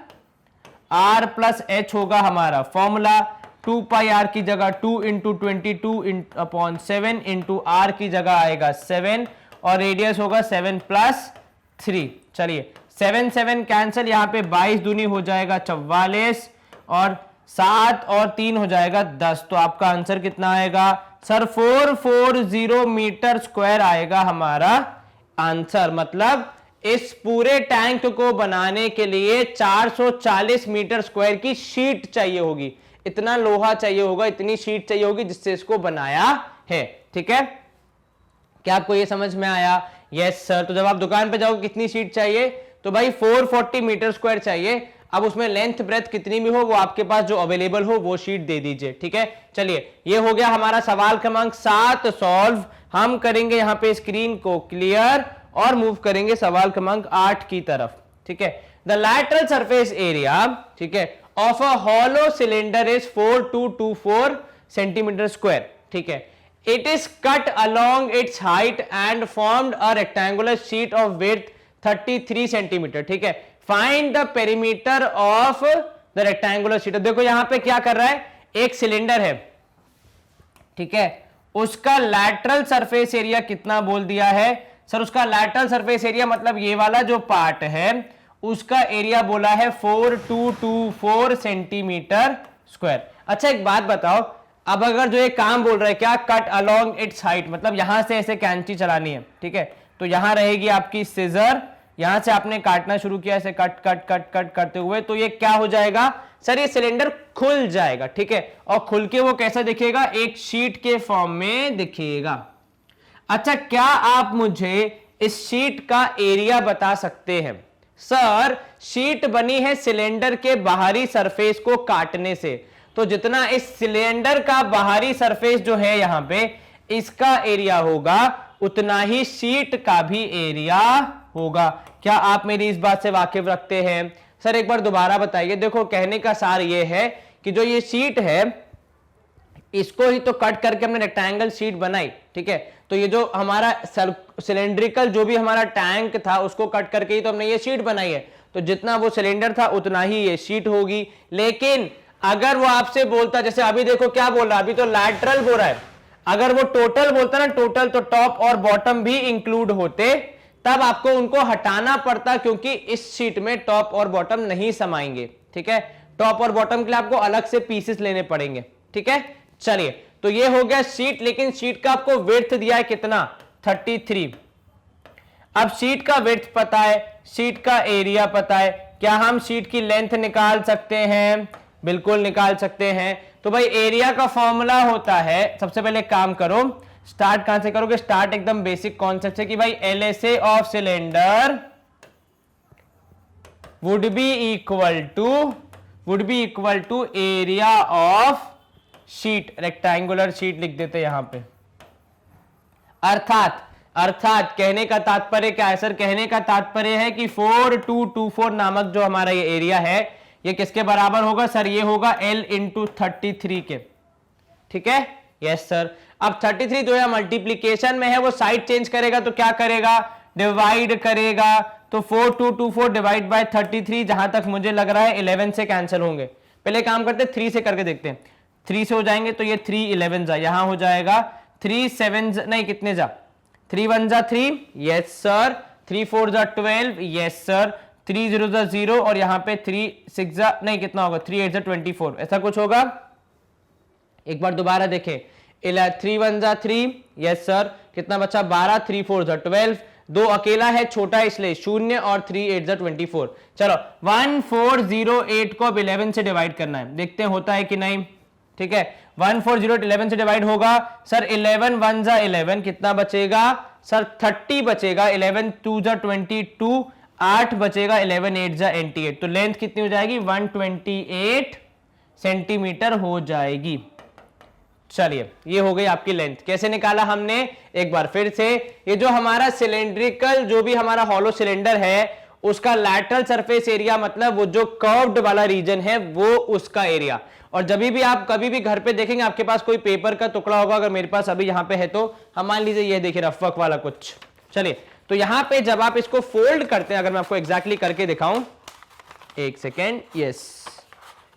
r प्लस h होगा हमारा फॉर्मूला। 2πr की जगह 2 इंटू 22/7 इंटू r की जगह आएगा 7, और रेडियस होगा 7 + 3। चलिए 7 7 कैंसिल, यहां पे 22 दूनी हो जाएगा 44, और 7 और 3 हो जाएगा 10। तो आपका आंसर कितना आएगा सर, 440 मीटर स्क्वायर आएगा हमारा आंसर। मतलब इस पूरे टैंक को बनाने के लिए 440 मीटर स्क्वायर की शीट चाहिए होगी, इतना लोहा चाहिए होगा, इतनी शीट चाहिए होगी जिससे इसको बनाया है, ठीक है। क्या आपको ये समझ में आया? Yes sir. तो जब आप दुकान पे जाओगे कितनी शीट चाहिए, तो भाई 440 मीटर स्क्वायर चाहिए। अब उसमें लेंथ ब्रेथ कितनी भी हो वो आपके पास जो अवेलेबल हो वो शीट दे दीजिए, ठीक है। चलिए ये हो गया हमारा सवाल क्रमांक 7 सॉल्व। हम करेंगे यहां पे स्क्रीन को क्लियर और मूव करेंगे सवाल क्रमांक 8 की तरफ, ठीक है। द लैटरल सरफेस एरिया, ठीक है, of a hollow cylinder is 4224 centimetre square, ठीक है। It is cut along its height and formed a rectangular sheet of width 33 centimetre. ठीक है, find the perimeter of the rectangular sheet. देखो यहां पे क्या कर रहा है, एक सिलेंडर है, ठीक है, उसका लैटरल सरफेस एरिया कितना बोल दिया है सर, उसका लैटरल सरफेस एरिया मतलब ये वाला जो पार्ट है उसका एरिया बोला है 4224 सेंटीमीटर स्क्वायर. अच्छा एक बात बताओ, अब अगर जो ये काम बोल रहा है क्या, कट अलोंग इट्स हाइट, मतलब यहां से ऐसे कैंची चलानी है, ठीक है, तो यहां रहेगी आपकी सीजर, यहां से आपने काटना शुरू किया ऐसे कट कट कट कट करते हुए, तो ये क्या हो जाएगा सर, ये सिलेंडर खुल जाएगा. ठीक है, और खुल के वो कैसा दिखेगा, एक शीट के फॉर्म में दिखेगा. अच्छा क्या आप मुझे इस शीट का एरिया बता सकते हैं. सर शीट बनी है सिलेंडर के बाहरी सरफेस को काटने से, तो जितना इस सिलेंडर का बाहरी सरफेस जो है यहां पे इसका एरिया होगा उतना ही शीट का भी एरिया होगा. क्या आप मेरी इस बात से वाकिफ रखते हैं. सर एक बार दोबारा बताइए. देखो कहने का सार ये है कि जो ये शीट है इसको ही तो कट करके हमने रेक्टेंगल शीट बनाई, ठीक है, तो ये जो हमारा सिलेंड्रिकल जो भी हमारा टैंक था उसको कट करके ही तो हमने ये शीट बनाई है, तो जितना वो सिलेंडर था उतना ही ये शीट होगी. लेकिन अगर वो आपसे बोलता, जैसे अभी देखो क्या बोल रहा है, अभी तो लैटरल बोल रहा है, अगर वो टोटल बोलता ना, टोटल, तो टॉप और बॉटम भी इंक्लूड होते, तब आपको उनको हटाना पड़ता क्योंकि इस शीट में टॉप और बॉटम नहीं समाएंगे. ठीक है, टॉप और बॉटम के लिए आपको अलग से पीसेस लेने पड़ेंगे. ठीक है, चलिए तो ये हो गया शीट. लेकिन शीट का आपको विड्थ दिया है कितना, 33. अब शीट का विड्थ पता है, शीट का एरिया पता है, क्या हम शीट की लेंथ निकाल सकते हैं, बिल्कुल निकाल सकते हैं. तो भाई एरिया का फॉर्मूला होता है, सबसे पहले काम करो, स्टार्ट कहां से करोगे, स्टार्ट एकदम बेसिक कॉन्सेप्ट से कि भाई LSA of cylinder would be equal to area of sheet, rectangular sheet लिख देते यहां पे. अर्थात कहने का तात्पर्य क्या है सर, कहने का तात्पर्य है कि 4224 नामक जो हमारा ये एरिया है ये किसके बराबर होगा सर, ये होगा L इंटू 33 के. ठीक है, यस सर. अब 33 जो है मल्टीप्लीकेशन में है, वो साइड चेंज करेगा तो क्या करेगा, डिवाइड करेगा. तो 4224 डिवाइड बाय 33, जहां तक मुझे लग रहा है 11 से कैंसिल होंगे. पहले काम करते 3 से करके देखते हैं, 3 से हो जाएंगे तो ये 3 11 जा, यहां हो जाएगा 3 7 नहीं कितने जा, 3 1 जा 3, यस सर, 3 4 जा 12, यस सर, 3 0 जा 0 और यहां पे 3 6 जा नहीं कितना होगा, 3 8 जा 24, ऐसा कुछ होगा. एक बार दोबारा देखें, 3 1 जा 3, यस सर, कितना बचा 12, 3 4 जा 12, 2 अकेला है छोटा इसलिए 0 और 3 8 जा 24. चलो 1408 को अब 11 से डिवाइड करना है, देखते हैं होता है कि नहीं. ठीक है, 1408 11 से डिवाइड होगा सर, 11 1 जा 11, कितना बचेगा सर 30 बचेगा, 11 2 जा 22, 8 बचेगा, 11 8 जा 88. तो लेंथ कितनी हो जाएगी, 128 सेंटीमीटर हो जाएगी. चलिए ये हो गई आपकी लेंथ. कैसे निकाला हमने, एक बार फिर से, ये जो हमारा सिलेंड्रिकल जो भी हमारा हॉलो सिलेंडर है उसका लैटरल सरफेस एरिया मतलब वो जो कर्व्ड वाला रीजन है वो उसका एरिया. और जब भी आप कभी भी घर पे देखेंगे आपके पास कोई पेपर का टुकड़ा होगा, अगर मेरे पास अभी यहां पे है तो हम मान लीजिए ये देखिए रफक वाला कुछ. चलिए तो यहां पे जब आप इसको फोल्ड करते हैं, अगर मैं आपको एग्जैक्टली करके दिखाऊं, एक सेकेंड, यस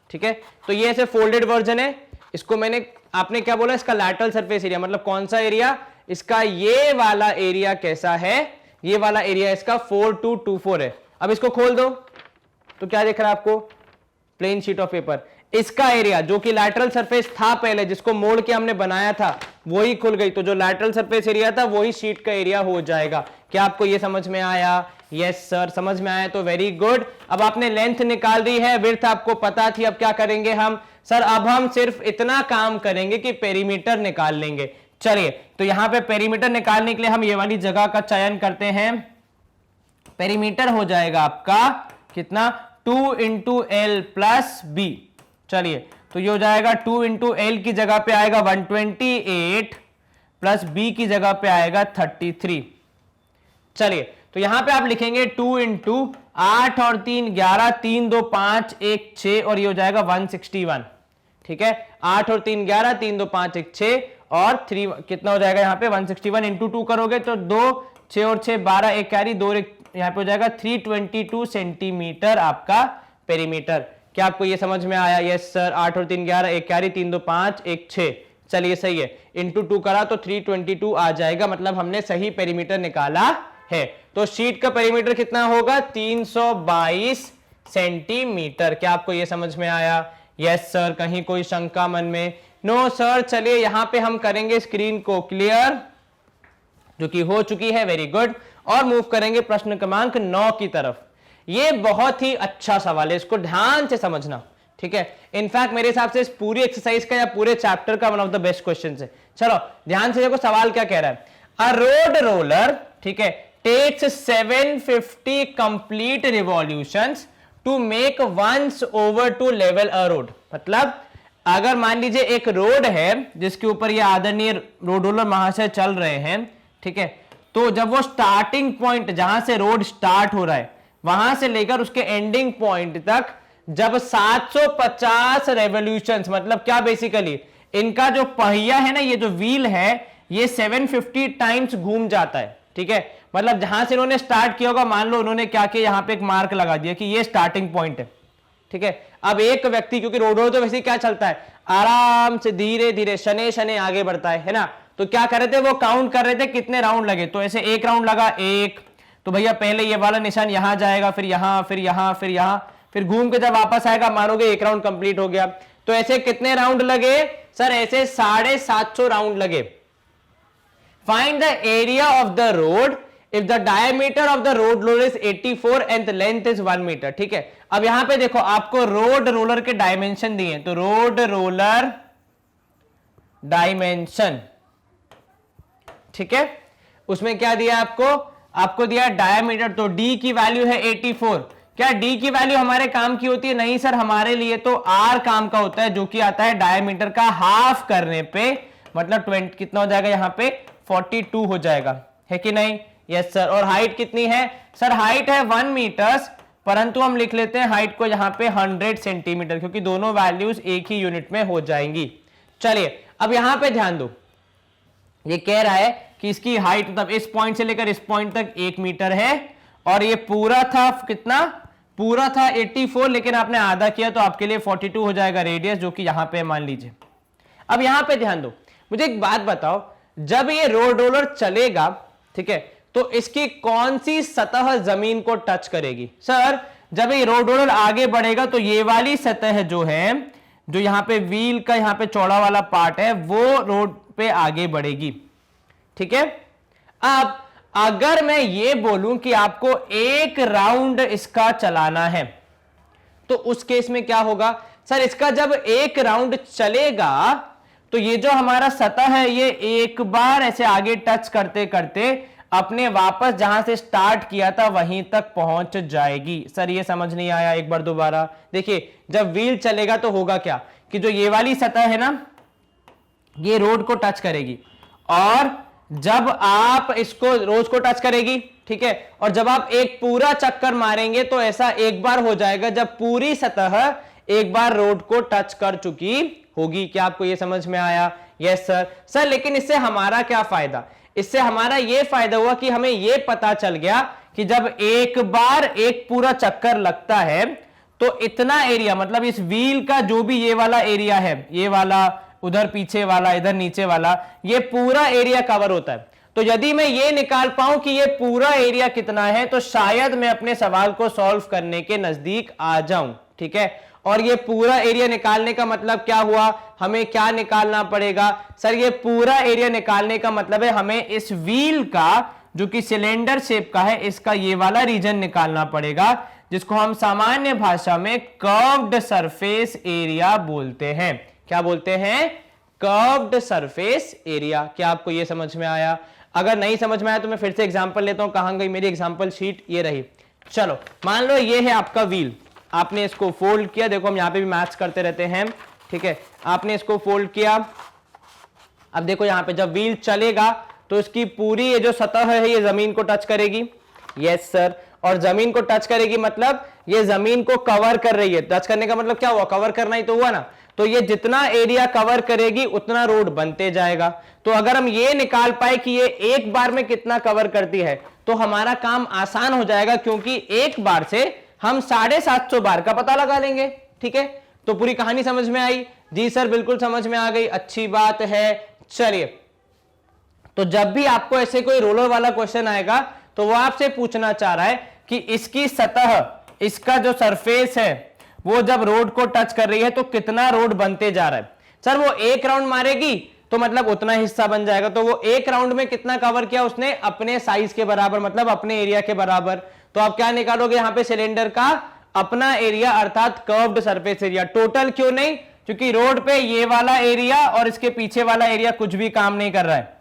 ठीक है, तो ये ऐसे फोल्डेड वर्जन है. इसको मैंने, आपने क्या बोला, इसका लैटरल सरफेस एरिया मतलब कौन सा एरिया, इसका ये वाला एरिया कैसा है, ये वाला एरिया इसका 4224 है. अब इसको खोल दो तो क्या दिख रहा है आपको, प्लेन शीट ऑफ पेपर. इसका एरिया जो कि लैटरल सरफेस था पहले, जिसको मोड़ के हमने बनाया था, वही खुल गई, तो जो लैटरल सरफेस एरिया था वही शीट का एरिया हो जाएगा. क्या आपको ये समझ में आया, यस सर, समझ में आया तो वेरी गुड. अब आपने लेंथ निकाल दी है, विड्थ आपको पता थी, अब क्या करेंगे हम सर, अब हम सिर्फ इतना काम करेंगे कि पेरीमीटर निकाल लेंगे. चलिए तो यहां पे पेरीमीटर निकालने के लिए हम ये वाली जगह का चयन करते हैं. पेरीमीटर हो जाएगा आपका कितना, 2 इंटू एल प्लस बी. चलिए तो ये हो जाएगा 2 इंटू एल की जगह पे आएगा 128 प्लस बी की जगह पे आएगा 33. चलिए तो यहां पे आप लिखेंगे 2 इंटू 8 और 3 11, 3 2 5 1 6 और ये हो जाएगा 161. ठीक है, 8 और 3 11, 3 2 5 1 6 और 3 कितना हो जाएगा यहाँ पे 161 इंटू 2 करोगे तो 2 6 और 6 12 एक कैरी 2 यहाँ पे हो जाएगा 322 सेंटीमीटर आपका पेरीमीटर। क्या आपको ये समझ में आया? Yes sir. 8 और 3 11 एक कैरी 3 2 5 1 6। चलिए सही है, इंटू 2 करा तो 322 आ जाएगा, मतलब हमने सही पेरीमीटर निकाला है। तो शीट का पेरीमीटर कितना होगा? 322 सेंटीमीटर। क्या आपको ये समझ में आया? Yes sir. कहीं कोई शंका मन में? No sir. चलिए यहां पे हम करेंगे स्क्रीन को क्लियर, जो कि हो चुकी है, वेरी गुड, और मूव करेंगे प्रश्न क्रमांक 9 की तरफ। ये बहुत ही अच्छा सवाल है, इसको ध्यान से समझना, ठीक है। इनफैक्ट मेरे हिसाब से इस पूरी एक्सरसाइज का या पूरे चैप्टर का one of the best question है। चलो ध्यान से देखो सवाल क्या कह रहा है। अ रोड रोलर, ठीक है, takes 750 complete revolutions to make once over to level a road. मतलब अगर मान लीजिए एक रोड है जिसके ऊपर ये आदरणीय रोड रोलर महाशय चल रहे हैं, ठीक है, तो जब वो स्टार्टिंग पॉइंट जहां से रोड स्टार्ट हो रहा है वहां से लेकर उसके एंडिंग पॉइंट तक जब 750 रेवोल्यूशंस, मतलब क्या बेसिकली इनका जो पहिया है ना, ये जो व्हील है, ये 750 टाइम्स घूम जाता है, ठीक है। मतलब जहां से इन्होंने स्टार्ट किया होगा, मान लो उन्होंने क्या किया, यहां पे एक मार्क लगा दिया कि ये स्टार्टिंग पॉइंट है, ठीक है। अब एक व्यक्ति, क्योंकि रोड तो वैसे क्या चलता है, आराम से धीरे धीरे शने शने आगे बढ़ता है ना, तो क्या कर रहे थे, वो काउंट कर रहे थे कितने राउंड लगे। तो ऐसे एक राउंड लगा, एक, तो भैया पहले ये वाला निशान यहां जाएगा, फिर यहां, फिर यहां, फिर यहां, फिर घूम के जब वापस आएगा मानोगे एक राउंड कंप्लीट हो गया। तो ऐसे कितने राउंड लगे सर? ऐसे 750 राउंड लगे। Find the area of the road if the diameter of the road roller is 84 and the length is 1 metre, ठीक है। अब यहां पे देखो आपको रोड रोलर के डायमेंशन दिए, तो रोड रोलर डायमेंशन, ठीक है, उसमें क्या दिया आपको दिया डायमीटर, तो डी की वैल्यू है 84। क्या डी की वैल्यू हमारे काम की होती है? नहीं सर, हमारे लिए तो आर काम का होता है, जो कि आता है डायमीटर का हाफ करने पे, मतलब 20 कितना हो जाएगा यहाँ पे 42 हो जाएगा, है कि नहीं? Yes sir. और हाइट कितनी है सर? हाइट है 1 मीटर्स, परंतु हम लिख लेते हैं हाइट को यहाँ पे 100 सेंटीमीटर, क्योंकि दोनों वैल्यूज एक ही यूनिट में हो जाएंगी। चलिए अब यहां पे ध्यान दो, ये कह रहा है कि इसकी हाइट मतलब इस पॉइंट से लेकर इस पॉइंट तक 1 मीटर है, और ये पूरा था कितना? पूरा था 84, लेकिन आपने आधा किया तो आपके लिए 42 हो जाएगा रेडियस, जो कि यहां पे मान लीजिए। अब यहां पे ध्यान दो, मुझे एक बात बताओ, जब ये रोड रोलर चलेगा, ठीक है, तो इसकी कौन सी सतह जमीन को टच करेगी? सर जब ये रोड रोलर आगे बढ़ेगा तो ये वाली सतह जो है, जो यहां पे व्हील का यहां पे चौड़ा वाला पार्ट है, वो रोड पे आगे बढ़ेगी, ठीक है। अब अगर मैं ये बोलूं कि आपको एक राउंड इसका चलाना है, तो उस केस में क्या होगा सर? इसका जब एक राउंड चलेगा तो ये जो हमारा सतह है, ये एक बार ऐसे आगे टच करते करते अपने वापस जहां से स्टार्ट किया था वहीं तक पहुंच जाएगी। सर ये समझ नहीं आया, एक बार दोबारा देखिए। जब व्हील चलेगा तो होगा क्या कि जो ये वाली सतह है ना, ये रोड को टच करेगी, और जब आप इसको रोज को टच करेगी, ठीक है, और जब आप एक पूरा चक्कर मारेंगे तो ऐसा एक बार हो जाएगा जब पूरी सतह एक बार रोड को टच कर चुकी होगी। क्या आपको यह समझ में आया? Yes sir. सर लेकिन इससे हमारा क्या फायदा? इससे हमारा यह फायदा हुआ कि हमें यह पता चल गया कि जब एक बार एक पूरा चक्कर लगता है तो इतना एरिया, मतलब इस व्हील का जो भी ये वाला एरिया है, ये वाला, उधर पीछे वाला, इधर नीचे वाला, ये पूरा एरिया कवर होता है। तो यदि मैं ये निकाल पाऊं कि ये पूरा एरिया कितना है, तो शायद मैं अपने सवाल को सॉल्व करने के नजदीक आ जाऊं, ठीक है। और ये पूरा एरिया निकालने का मतलब क्या हुआ? हमें क्या निकालना पड़ेगा सर? ये पूरा एरिया निकालने का मतलब है हमें इस व्हील का, जो कि सिलेंडर शेप का है, इसका ये वाला रीजन निकालना पड़ेगा, जिसको हम सामान्य भाषा में कर्व्ड सरफेस एरिया बोलते हैं। क्या बोलते हैं? Curved surface area. क्या आपको यह समझ में आया? अगर नहीं समझ में आया तो मैं फिर से एग्जांपल लेता हूं। कहां गई मेरी एग्जांपल शीट? ये रही। चलो मान लो ये है आपका व्हील, आपने इसको फोल्ड किया, देखो हम यहां पे भी मैथ्स करते रहते हैं, ठीक है। आपने इसको फोल्ड किया, अब देखो यहां पे जब व्हील चलेगा तो इसकी पूरी ये जो सतह है ये जमीन को टच करेगी। Yes sir. और जमीन को टच करेगी मतलब ये जमीन को कवर कर रही है। टच करने का मतलब क्या हुआ? कवर करना ही तो हुआ ना। तो ये जितना एरिया कवर करेगी उतना रोड बनते जाएगा। तो अगर हम ये निकाल पाए कि ये एक बार में कितना कवर करती है तो हमारा काम आसान हो जाएगा, क्योंकि एक बार से हम 750 बार का पता लगा लेंगे। ठीक है, तो पूरी कहानी समझ में आई? जी सर बिल्कुल समझ में आ गई, अच्छी बात है। चलिए, तो जब भी आपको ऐसे कोई रोलर वाला क्वेश्चन आएगा तो वो आपसे पूछना चाह रहा है कि इसकी सतह, इसका जो सरफेस है वो जब रोड को टच कर रही है तो कितना रोड बनते जा रहा है। सर वो एक राउंड मारेगी तो मतलब उतना हिस्सा बन जाएगा, तो वो एक राउंड में कितना कवर किया उसने? अपने साइज के बराबर, मतलब अपने एरिया के बराबर। तो आप क्या निकालोगे यहां पे? सिलेंडर का अपना एरिया अर्थात कर्व्ड सरफेस एरिया। टोटल क्यों नहीं? क्योंकि रोड पे ये वाला एरिया और इसके पीछे वाला एरिया कुछ भी काम नहीं कर रहा है,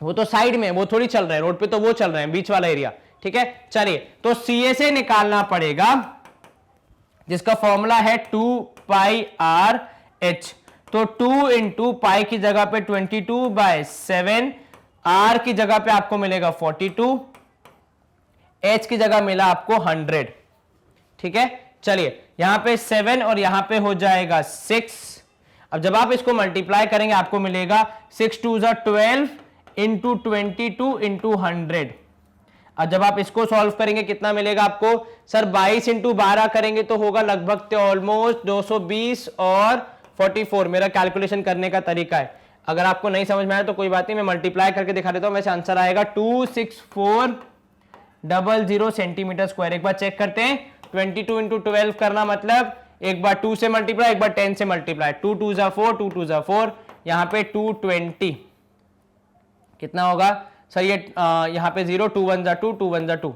वो तो साइड में, वो थोड़ी चल रहा है, रोड पे तो वो चल रहे हैं, बीच वाला एरिया। ठीक है, चलिए, तो CA से निकालना पड़ेगा जिसका फॉर्मूला है 2πr/h। तो 2 इंटू पाई की जगह पे 22/7, r की जगह पे आपको मिलेगा 42, h की जगह मिला आपको 100। ठीक है, चलिए यहां पे 7 और यहां पे हो जाएगा 6। अब जब आप इसको मल्टीप्लाई करेंगे आपको मिलेगा 6 2 12 इंटू 22 इंटू 100। अब जब आप इसको सॉल्व करेंगे कितना मिलेगा आपको? सर 22 इंटू 12 करेंगे तो होगा लगभग ऑलमोस्ट 220 और 44। मेरा कैलकुलेशन करने का तरीका है, अगर आपको नहीं समझ में आया तो कोई बात नहीं, मैं मल्टीप्लाई करके दिखा देता हूं। वैसे आंसर आएगा 26400 सेंटीमीटर स्क्वायर। एक बार चेक करते हैं, 22 इंटू 12 करना मतलब एक बार 2 से मल्टीप्लाई, एक बार 10 से मल्टीप्लाई। 2 2 जा 4, 2 2 जा 4, यहां पे 220 कितना होगा सर? ये यहां पे 0, 2 1 जा 2, 2 1 जा 2।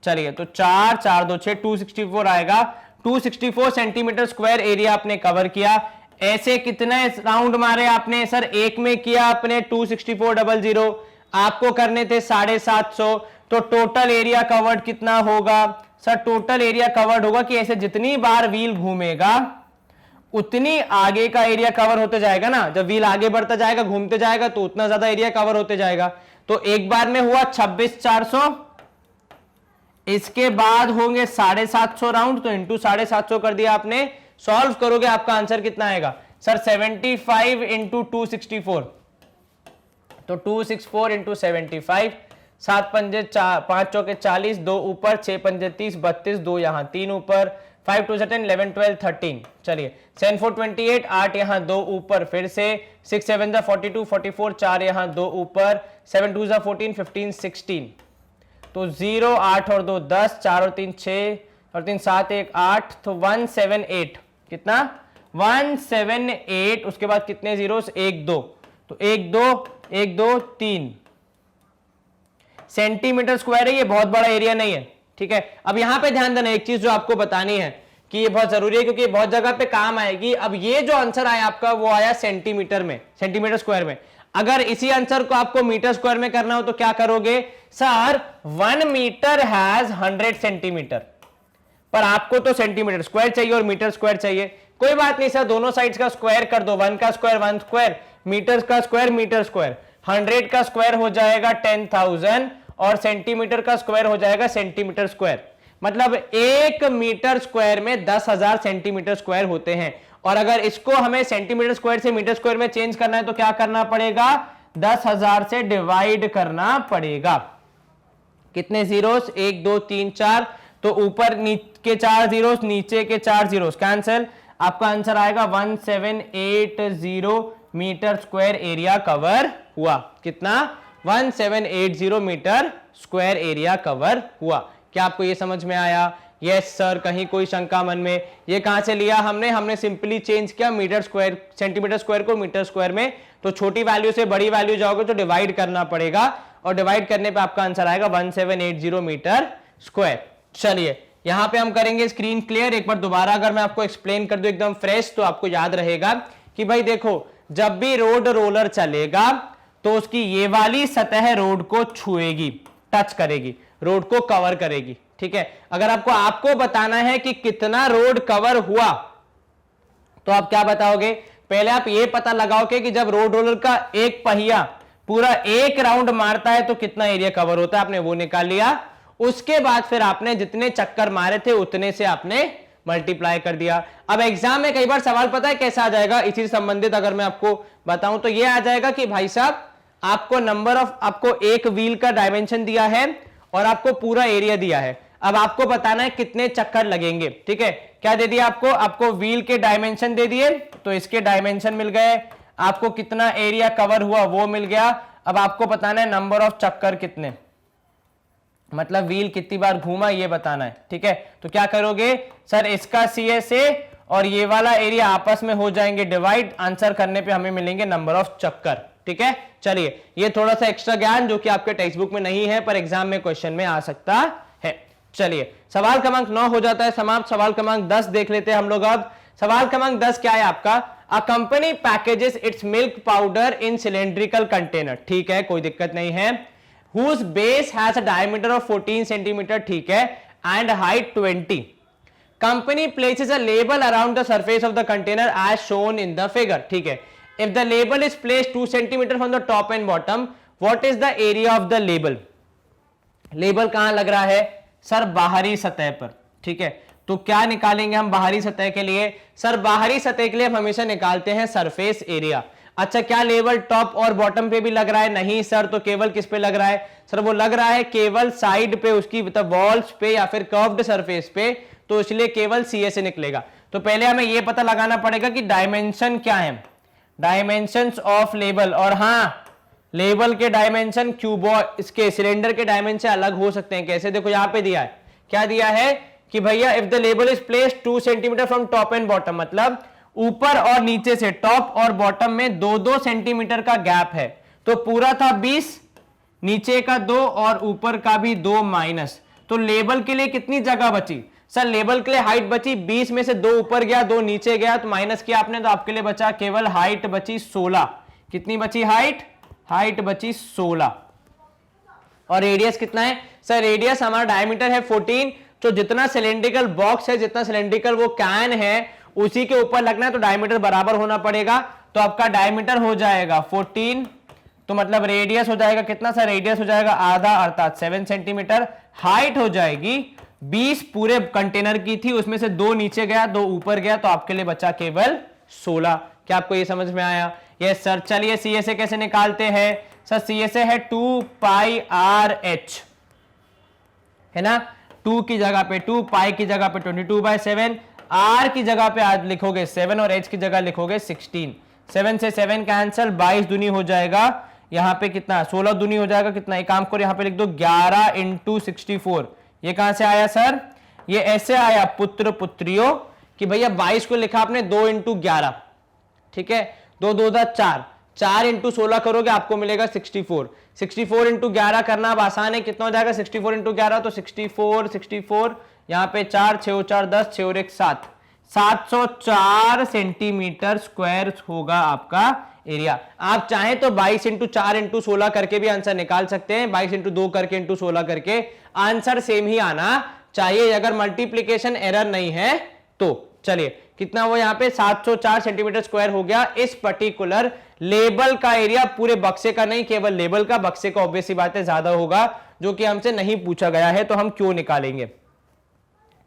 चलिए, तो 4 4 2 6, 264 आएगा। 264 सेंटीमीटर स्क्वायर एरिया आपने कवर किया। ऐसे कितने राउंड मारे आपने? सर एक में किया आपने 26400, आपको करने थे 750। तो टोटल एरिया कवर्ड कितना होगा? सर टोटल एरिया कवर्ड होगा कि ऐसे जितनी बार व्हील घूमेगा उतनी आगे का एरिया कवर होते जाएगा ना। जब व्हील आगे बढ़ता जाएगा, घूमते जाएगा, तो उतना ज्यादा एरिया कवर होते जाएगा। तो एक बार में हुआ 26400, इसके बाद होंगे 750 राउंड, तो इंटू 750 कर दिया आपने। सॉल्व करोगे आपका आंसर कितना आएगा? सर 75 इंटू 264, तो 264 इंटू 75, 7 पंजे 5 चौके 40, 2 ऊपर, 6 पंजे 30, 32, 2 यहां 3 ऊपर, 5 2 10, 11 12 13। चलिए 7 4 28, 8 यहां 2 ऊपर, फिर से 6 7 जा 42, 44, 4 यहां 2 ऊपर, 7 2 जा 14, 15 16। तो 0 8 और 2 10, 4 और 3 6 और 3 7 1 8, तो 178 कितना? 178। उसके बाद कितने जीरोस? 1 2, तो 1 2 1 2 3 सेंटीमीटर स्क्वायर है। ये बहुत बड़ा एरिया नहीं है। ठीक है, अब यहां पे ध्यान देना, एक चीज जो आपको बतानी है कि ये बहुत जरूरी है क्योंकि बहुत जगह पे काम आएगी। अब ये जो आंसर आया आपका वो आया सेंटीमीटर में, सेंटीमीटर स्क्वायर में। अगर इसी आंसर को आपको मीटर स्क्वायर में करना हो तो क्या करोगे? सर 1 मीटर हैज 100 सेंटीमीटर, पर आपको तो सेंटीमीटर स्क्वायर चाहिए और मीटर स्क्वायर चाहिए। कोई बात नहीं सर, दोनों साइड्स का स्क्वायर कर दो, 1 का स्क्वायर 1 स्क्वायर, मीटर का स्क्वायर मीटर स्क्वायर। 100 का स्क्वायर हो जाएगा 10,000 और सेंटीमीटर का स्क्वायर हो जाएगा सेंटीमीटर स्क्वायर। मतलब 1 मीटर स्क्वायर में 10,000 सेंटीमीटर स्क्वायर होते हैं। और अगर इसको हमें सेंटीमीटर स्क्वायर से मीटर स्क्वायर में चेंज करना है तो क्या करना पड़ेगा? 10,000 से डिवाइड करना पड़ेगा। कितने जीरोस? 1 2 3 4, तो ऊपर के 4 जीरोस, नीचे के 4 जीरोस कैंसिल। आपका आंसर आएगा 1780 मीटर स्क्वायर एरिया कवर हुआ। कितना? 1780 मीटर स्क्वायर एरिया कवर हुआ। क्या आपको ये समझ में आया? यस सर, कहीं कोई शंका मन में? ये कहां से लिया हमने सिंपली चेंज किया मीटर स्क्वायर, सेंटीमीटर स्क्वायर को मीटर स्क्वायर में। तो छोटी वैल्यू से बड़ी वैल्यू जाओगे तो डिवाइड करना पड़ेगा, और डिवाइड करने पे आपका आंसर आएगा 1780 मीटर स्क्वायर। चलिए यहां पे हम करेंगे स्क्रीन क्लियर। एक बार दोबारा अगर मैं आपको एक्सप्लेन कर दूं एकदम फ्रेश, तो आपको याद रहेगा कि भाई देखो, जब भी रोड रोलर चलेगा तो उसकी ये वाली सतह रोड को छुएगी, टच करेगी, रोड को कवर करेगी। ठीक है, अगर आपको बताना है कि कितना रोड कवर हुआ तो आप क्या बताओगे? पहले आप ये पता लगाओगे कि जब रोड रोलर का एक पहिया पूरा एक राउंड मारता है तो कितना एरिया कवर होता है, आपने वो निकाल लिया। उसके बाद फिर आपने जितने चक्कर मारे थे उतने से आपने मल्टीप्लाई कर दिया। अब एग्जाम में कई बार सवाल पता है कैसा आ जाएगा, इसी से संबंधित अगर मैं आपको बताऊं तो ये आ जाएगा कि भाई साहब आपको नंबर ऑफ, आपको एक व्हील का डायमेंशन दिया है और आपको पूरा एरिया दिया है। अब आपको बताना है कितने चक्कर लगेंगे। ठीक है, क्या दे दिया आपको, आपको व्हील के डायमेंशन दे दिए तो इसके डायमेंशन मिल गए, आपको कितना एरिया कवर हुआ वो मिल गया। अब आपको बताना है नंबर ऑफ चक्कर कितने, मतलब व्हील कितनी बार घूमा ये बताना है। ठीक है, तो क्या करोगे सर, इसका CSA और ये वाला एरिया आपस में हो जाएंगे डिवाइड, आंसर करने पे हमें मिलेंगे नंबर ऑफ चक्कर। ठीक है, चलिए ये थोड़ा सा एक्स्ट्रा ज्ञान जो कि आपके टेक्स्ट बुक में नहीं है पर एग्जाम में क्वेश्चन में आ सकता है। चलिए सवाल क्रमांक 9 हो जाता है समाप्त। सवाल क्रमांक 10 देख लेते हैं हम लोग। अब सवाल क्रमांक 10 क्या है आपका, a company packages it's milk powder in cylindrical container. ठीक है, कोई दिक्कत नहीं है। whose base has a diameter of 14 centimeter, ठीक है, and height 20. Company places a label around the surface of the container as shown in the figure. ठीक है, if the label is placed 2 centimeter from the top and bottom, what is the area of the label? Label कहां लग रहा है sir, बाहरी सतह पर। ठीक है, तो क्या निकालेंगे हम बाहरी सतह के लिए, सर बाहरी सतह के लिए हम हमेशा निकालते हैं सरफेस एरिया। अच्छा, क्या लेवल टॉप और बॉटम पे भी लग रहा है, नहीं सर, तो केवल किस पे लग रहा है सर, वो लग रहा है केवल साइड पे, उसकी मतलब वॉल्स पे या फिर कर्व्ड सरफेस पे, तो इसलिए केवल CSA निकलेगा। तो पहले हमें ये पता लगाना पड़ेगा कि डायमेंशन क्या है, डायमेंशंस ऑफ लेबल। और हाँ, लेबल के डायमेंशन इसके सिलेंडर के डायमेंशन अलग हो सकते हैं। कैसे, देखो यहां पे दिया है, क्या दिया है कि भैया if the label is placed 2 centimetre from top and bottom, मतलब ऊपर और नीचे से, टॉप और बॉटम में 2-2 सेंटीमीटर का गैप है, तो पूरा था 20, नीचे का 2 और ऊपर का भी 2 माइनस, तो लेबल के लिए कितनी जगह बची सर, लेबल के लिए हाइट बची 20 में से 2 ऊपर गया 2 नीचे गया, तो माइनस किया आपने, तो आपके लिए बचा केवल हाइट बची 16। कितनी बची हाइट बची 16। और रेडियस कितना है सर, रेडियस हमारा डायमीटर है 14, तो जितना सिलेंड्रिकल बॉक्स है, जितना सिलेंड्रिकल वो कैन है उसी के ऊपर लगना है, तो डायमीटर बराबर होना पड़ेगा। तो आपका डायमीटर हो जाएगा 14, तो मतलब रेडियस हो जाएगा कितना सर, रेडियस हो जाएगा आधा अर्थात 7 सेंटीमीटर। हाइट हो जाएगी 20 पूरे कंटेनर की थी, उसमें से 2 नीचे गया 2 ऊपर गया, तो आपके लिए बचा केवल 16। क्या आपको ये समझ में आया? Yes sir. चलिए CSA कैसे निकालते हैं सर, CSA है 2 पाई RH, है ना, 2 की जगह पे 2, पाई की जगह पे 22/7, R की जगह पे आज लिखोगे 7 और H की जगह लिखोगे 16। 7 से 7 कैंसिल, 22 दूनी हो जाएगा, यहाँ पे कितना 16 दूनी हो जाएगा, कितना एक काम करो यहाँ पे लिख दो 11 × 64। ये कहां से आया सर, ये ऐसे आया पुत्र पुत्रियों कि भैया 22 को लिखा आपने 2 × 11, ठीक है, 2 2 4, 4 × 16 करोगे आपको मिलेगा 64। 64 × 11 करना अब आसान है, कितना हो जाएगा 64 × 11, तो 64 यहाँ पे 4 6 4 10 6 और 1 7, 704 सेंटीमीटर स्क्वायर होगा आपका एरिया। आप चाहें तो 22 × 4 × 16 करके भी आंसर निकाल सकते हैं, 22 × 2 करके × 16 करके, आंसर सेम ही आना चाहिए अगर मल्टीप्लीकेशन एरर नहीं है तो। चलिए कितना वो यहाँ पे 704 सेंटीमीटर स्क्वायर हो गया। इस पर्टिकुलर लेबल का एरिया, पूरे बक्से का नहीं, केवल लेबल का, बक्से का ऑब्वियस सी बात है ज्यादा होगा, जो कि हमसे नहीं पूछा गया है, तो हम क्यों निकालेंगे।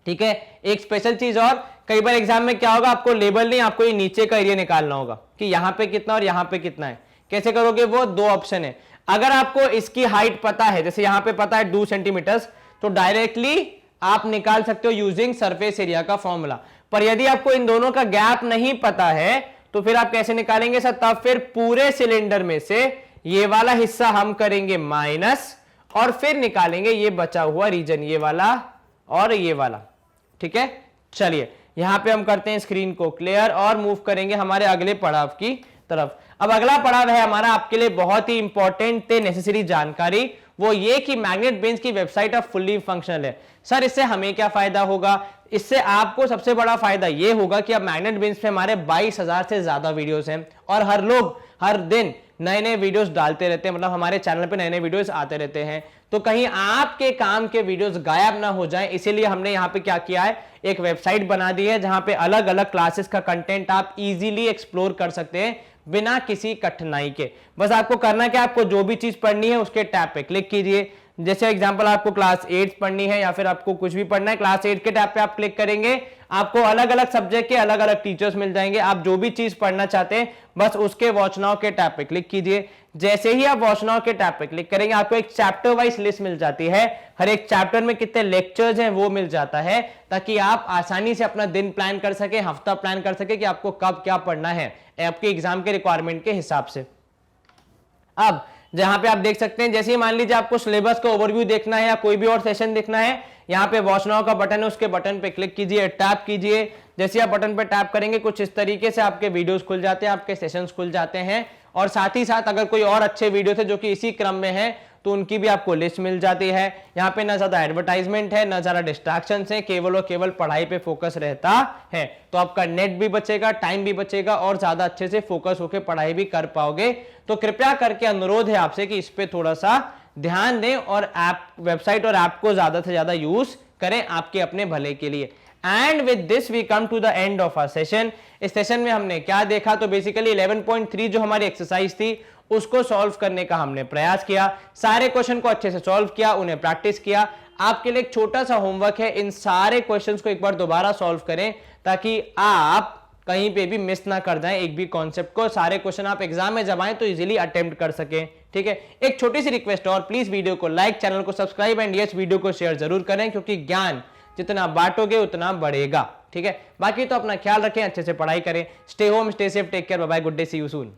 ठीक है, एक स्पेशल चीज और, कई बार एग्जाम में क्या होगा, आपको लेबल नहीं, आपको ये नीचे का एरिया निकालना होगा कि यहां पे कितना और यहां पे कितना है। कैसे करोगे वो, 2 ऑप्शन है। अगर आपको इसकी हाइट पता है, जैसे यहां पे पता है 2 सेंटीमीटर, तो डायरेक्टली आप निकाल सकते हो यूजिंग सरफेस एरिया का फॉर्मूला। पर यदि आपको इन दोनों का गैप नहीं पता है तो फिर आप कैसे निकालेंगे सर, तब फिर पूरे सिलेंडर में से ये वाला हिस्सा हम करेंगे माइनस, और फिर निकालेंगे ये बचा हुआ रीजन, ये वाला और ये वाला। ठीक है, चलिए यहां पे हम करते हैं स्क्रीन को क्लियर और मूव करेंगे हमारे अगले पड़ाव की तरफ। अब अगला पड़ाव है हमारा आपके लिए बहुत ही इंपॉर्टेंट थे नेसेसरी जानकारी, वो ये कि मैग्नेट बेंच की वेबसाइट अब फुल्ली फंक्शनल है। सर इससे हमें क्या फायदा होगा, इससे आपको सबसे बड़ा फायदा ये होगा कि अब मैग्नेट बेंच पे हमारे 22,000 से ज्यादा वीडियोस हैं, और हर लोग हर दिन नए नए वीडियोस डालते रहते हैं, मतलब हमारे चैनल पे नए नए वीडियोस आते रहते हैं, तो कहीं आपके काम के वीडियोस गायब ना हो जाएं, इसीलिए हमने यहाँ पे क्या किया है, एक वेबसाइट बना दी है जहां पे अलग अलग क्लासेस का कंटेंट आप इजीली एक्सप्लोर कर सकते हैं बिना किसी कठिनाई के। बस आपको करना क्या, आपको जो भी चीज पढ़नी है उसके टैब पे क्लिक कीजिए, जैसे एग्जांपल आपको क्लास 8 पढ़नी है या फिर आपको कुछ भी पढ़ना है, क्लास 8 के टैब पे आप क्लिक करेंगे, आपको अलग अलग सब्जेक्ट के अलग अलग टीचर्स मिल जाएंगे। आप जो भी चीज पढ़ना चाहते हैं बस उसके वॉच नाउ के टैब पे क्लिक कीजिए। जैसे ही आप वॉच नाउ के टैब पे क्लिक करेंगे आपको एक चैप्टर वाइज लिस्ट मिल जाती है, हर एक चैप्टर में कितने लेक्चर्स हैं वो मिल जाता है, ताकि आप आसानी से अपना दिन प्लान कर सके, हफ्ता प्लान कर सके कि आपको कब क्या पढ़ना है आपके एग्जाम के रिक्वायरमेंट के हिसाब से। अब जहां पे आप देख सकते हैं, जैसे ही मान लीजिए आपको सिलेबस का ओवरव्यू देखना है या कोई भी और सेशन देखना है, यहाँ पे वॉच नाउ का बटन है, उसके बटन पे क्लिक कीजिए, टैप कीजिए। जैसे आप बटन पे टैप करेंगे कुछ इस तरीके से आपके वीडियोस खुल जाते हैं, आपके सेशंस खुल जाते हैं, और साथ ही साथ अगर कोई और अच्छे वीडियो थे जो कि इसी क्रम में है तो उनकी भी आपको लिस्ट मिल जाती है। यहाँ पे ना ज्यादा एडवर्टाइजमेंट है, ना ज्यादा डिस्ट्रैक्शंस है, केवल और केवल पढ़ाई पे फोकस रहता है, तो आपका नेट भी बचेगा, टाइम भी बचेगा और ज्यादा अच्छे से फोकस होकर पढ़ाई भी कर पाओगे। तो कृपया करके अनुरोध है आपसे कि इस पे थोड़ा सा ध्यान दें और ऐप, वेबसाइट और ऐप को ज्यादा से ज्यादा यूज करें आपके अपने भले के लिए। And with this we come to the end of our session. इस सेशन में हमने क्या देखा, तो बेसिकली 11.3 जो हमारी एक्सरसाइज थी उसको सॉल्व करने का हमने प्रयास किया, सारे क्वेश्चन को अच्छे से सॉल्व किया, उन्हें प्रैक्टिस किया। आपके लिए एक छोटा सा होमवर्क है, इन सारे क्वेश्चंस को एक बार दोबारा सॉल्व करें ताकि आप कहीं पे भी मिस ना कर जाएं एक भी कॉन्सेप्ट को। सारे क्वेश्चन आप एग्जाम में जब आए तो इजीली अटेम्प्ट कर सकें, ठीक है। एक छोटी सी रिक्वेस्ट और, प्लीज वीडियो को लाइक, चैनल को सब्सक्राइब एंड यस वीडियो को शेयर जरूर करें, क्योंकि ज्ञान जितना बांटोगे उतना बढ़ेगा, ठीक है। बाकी तो अपना ख्याल रखें, अच्छे से पढ़ाई करें, stay home, stay safe, take care, bye bye, good day, see you soon.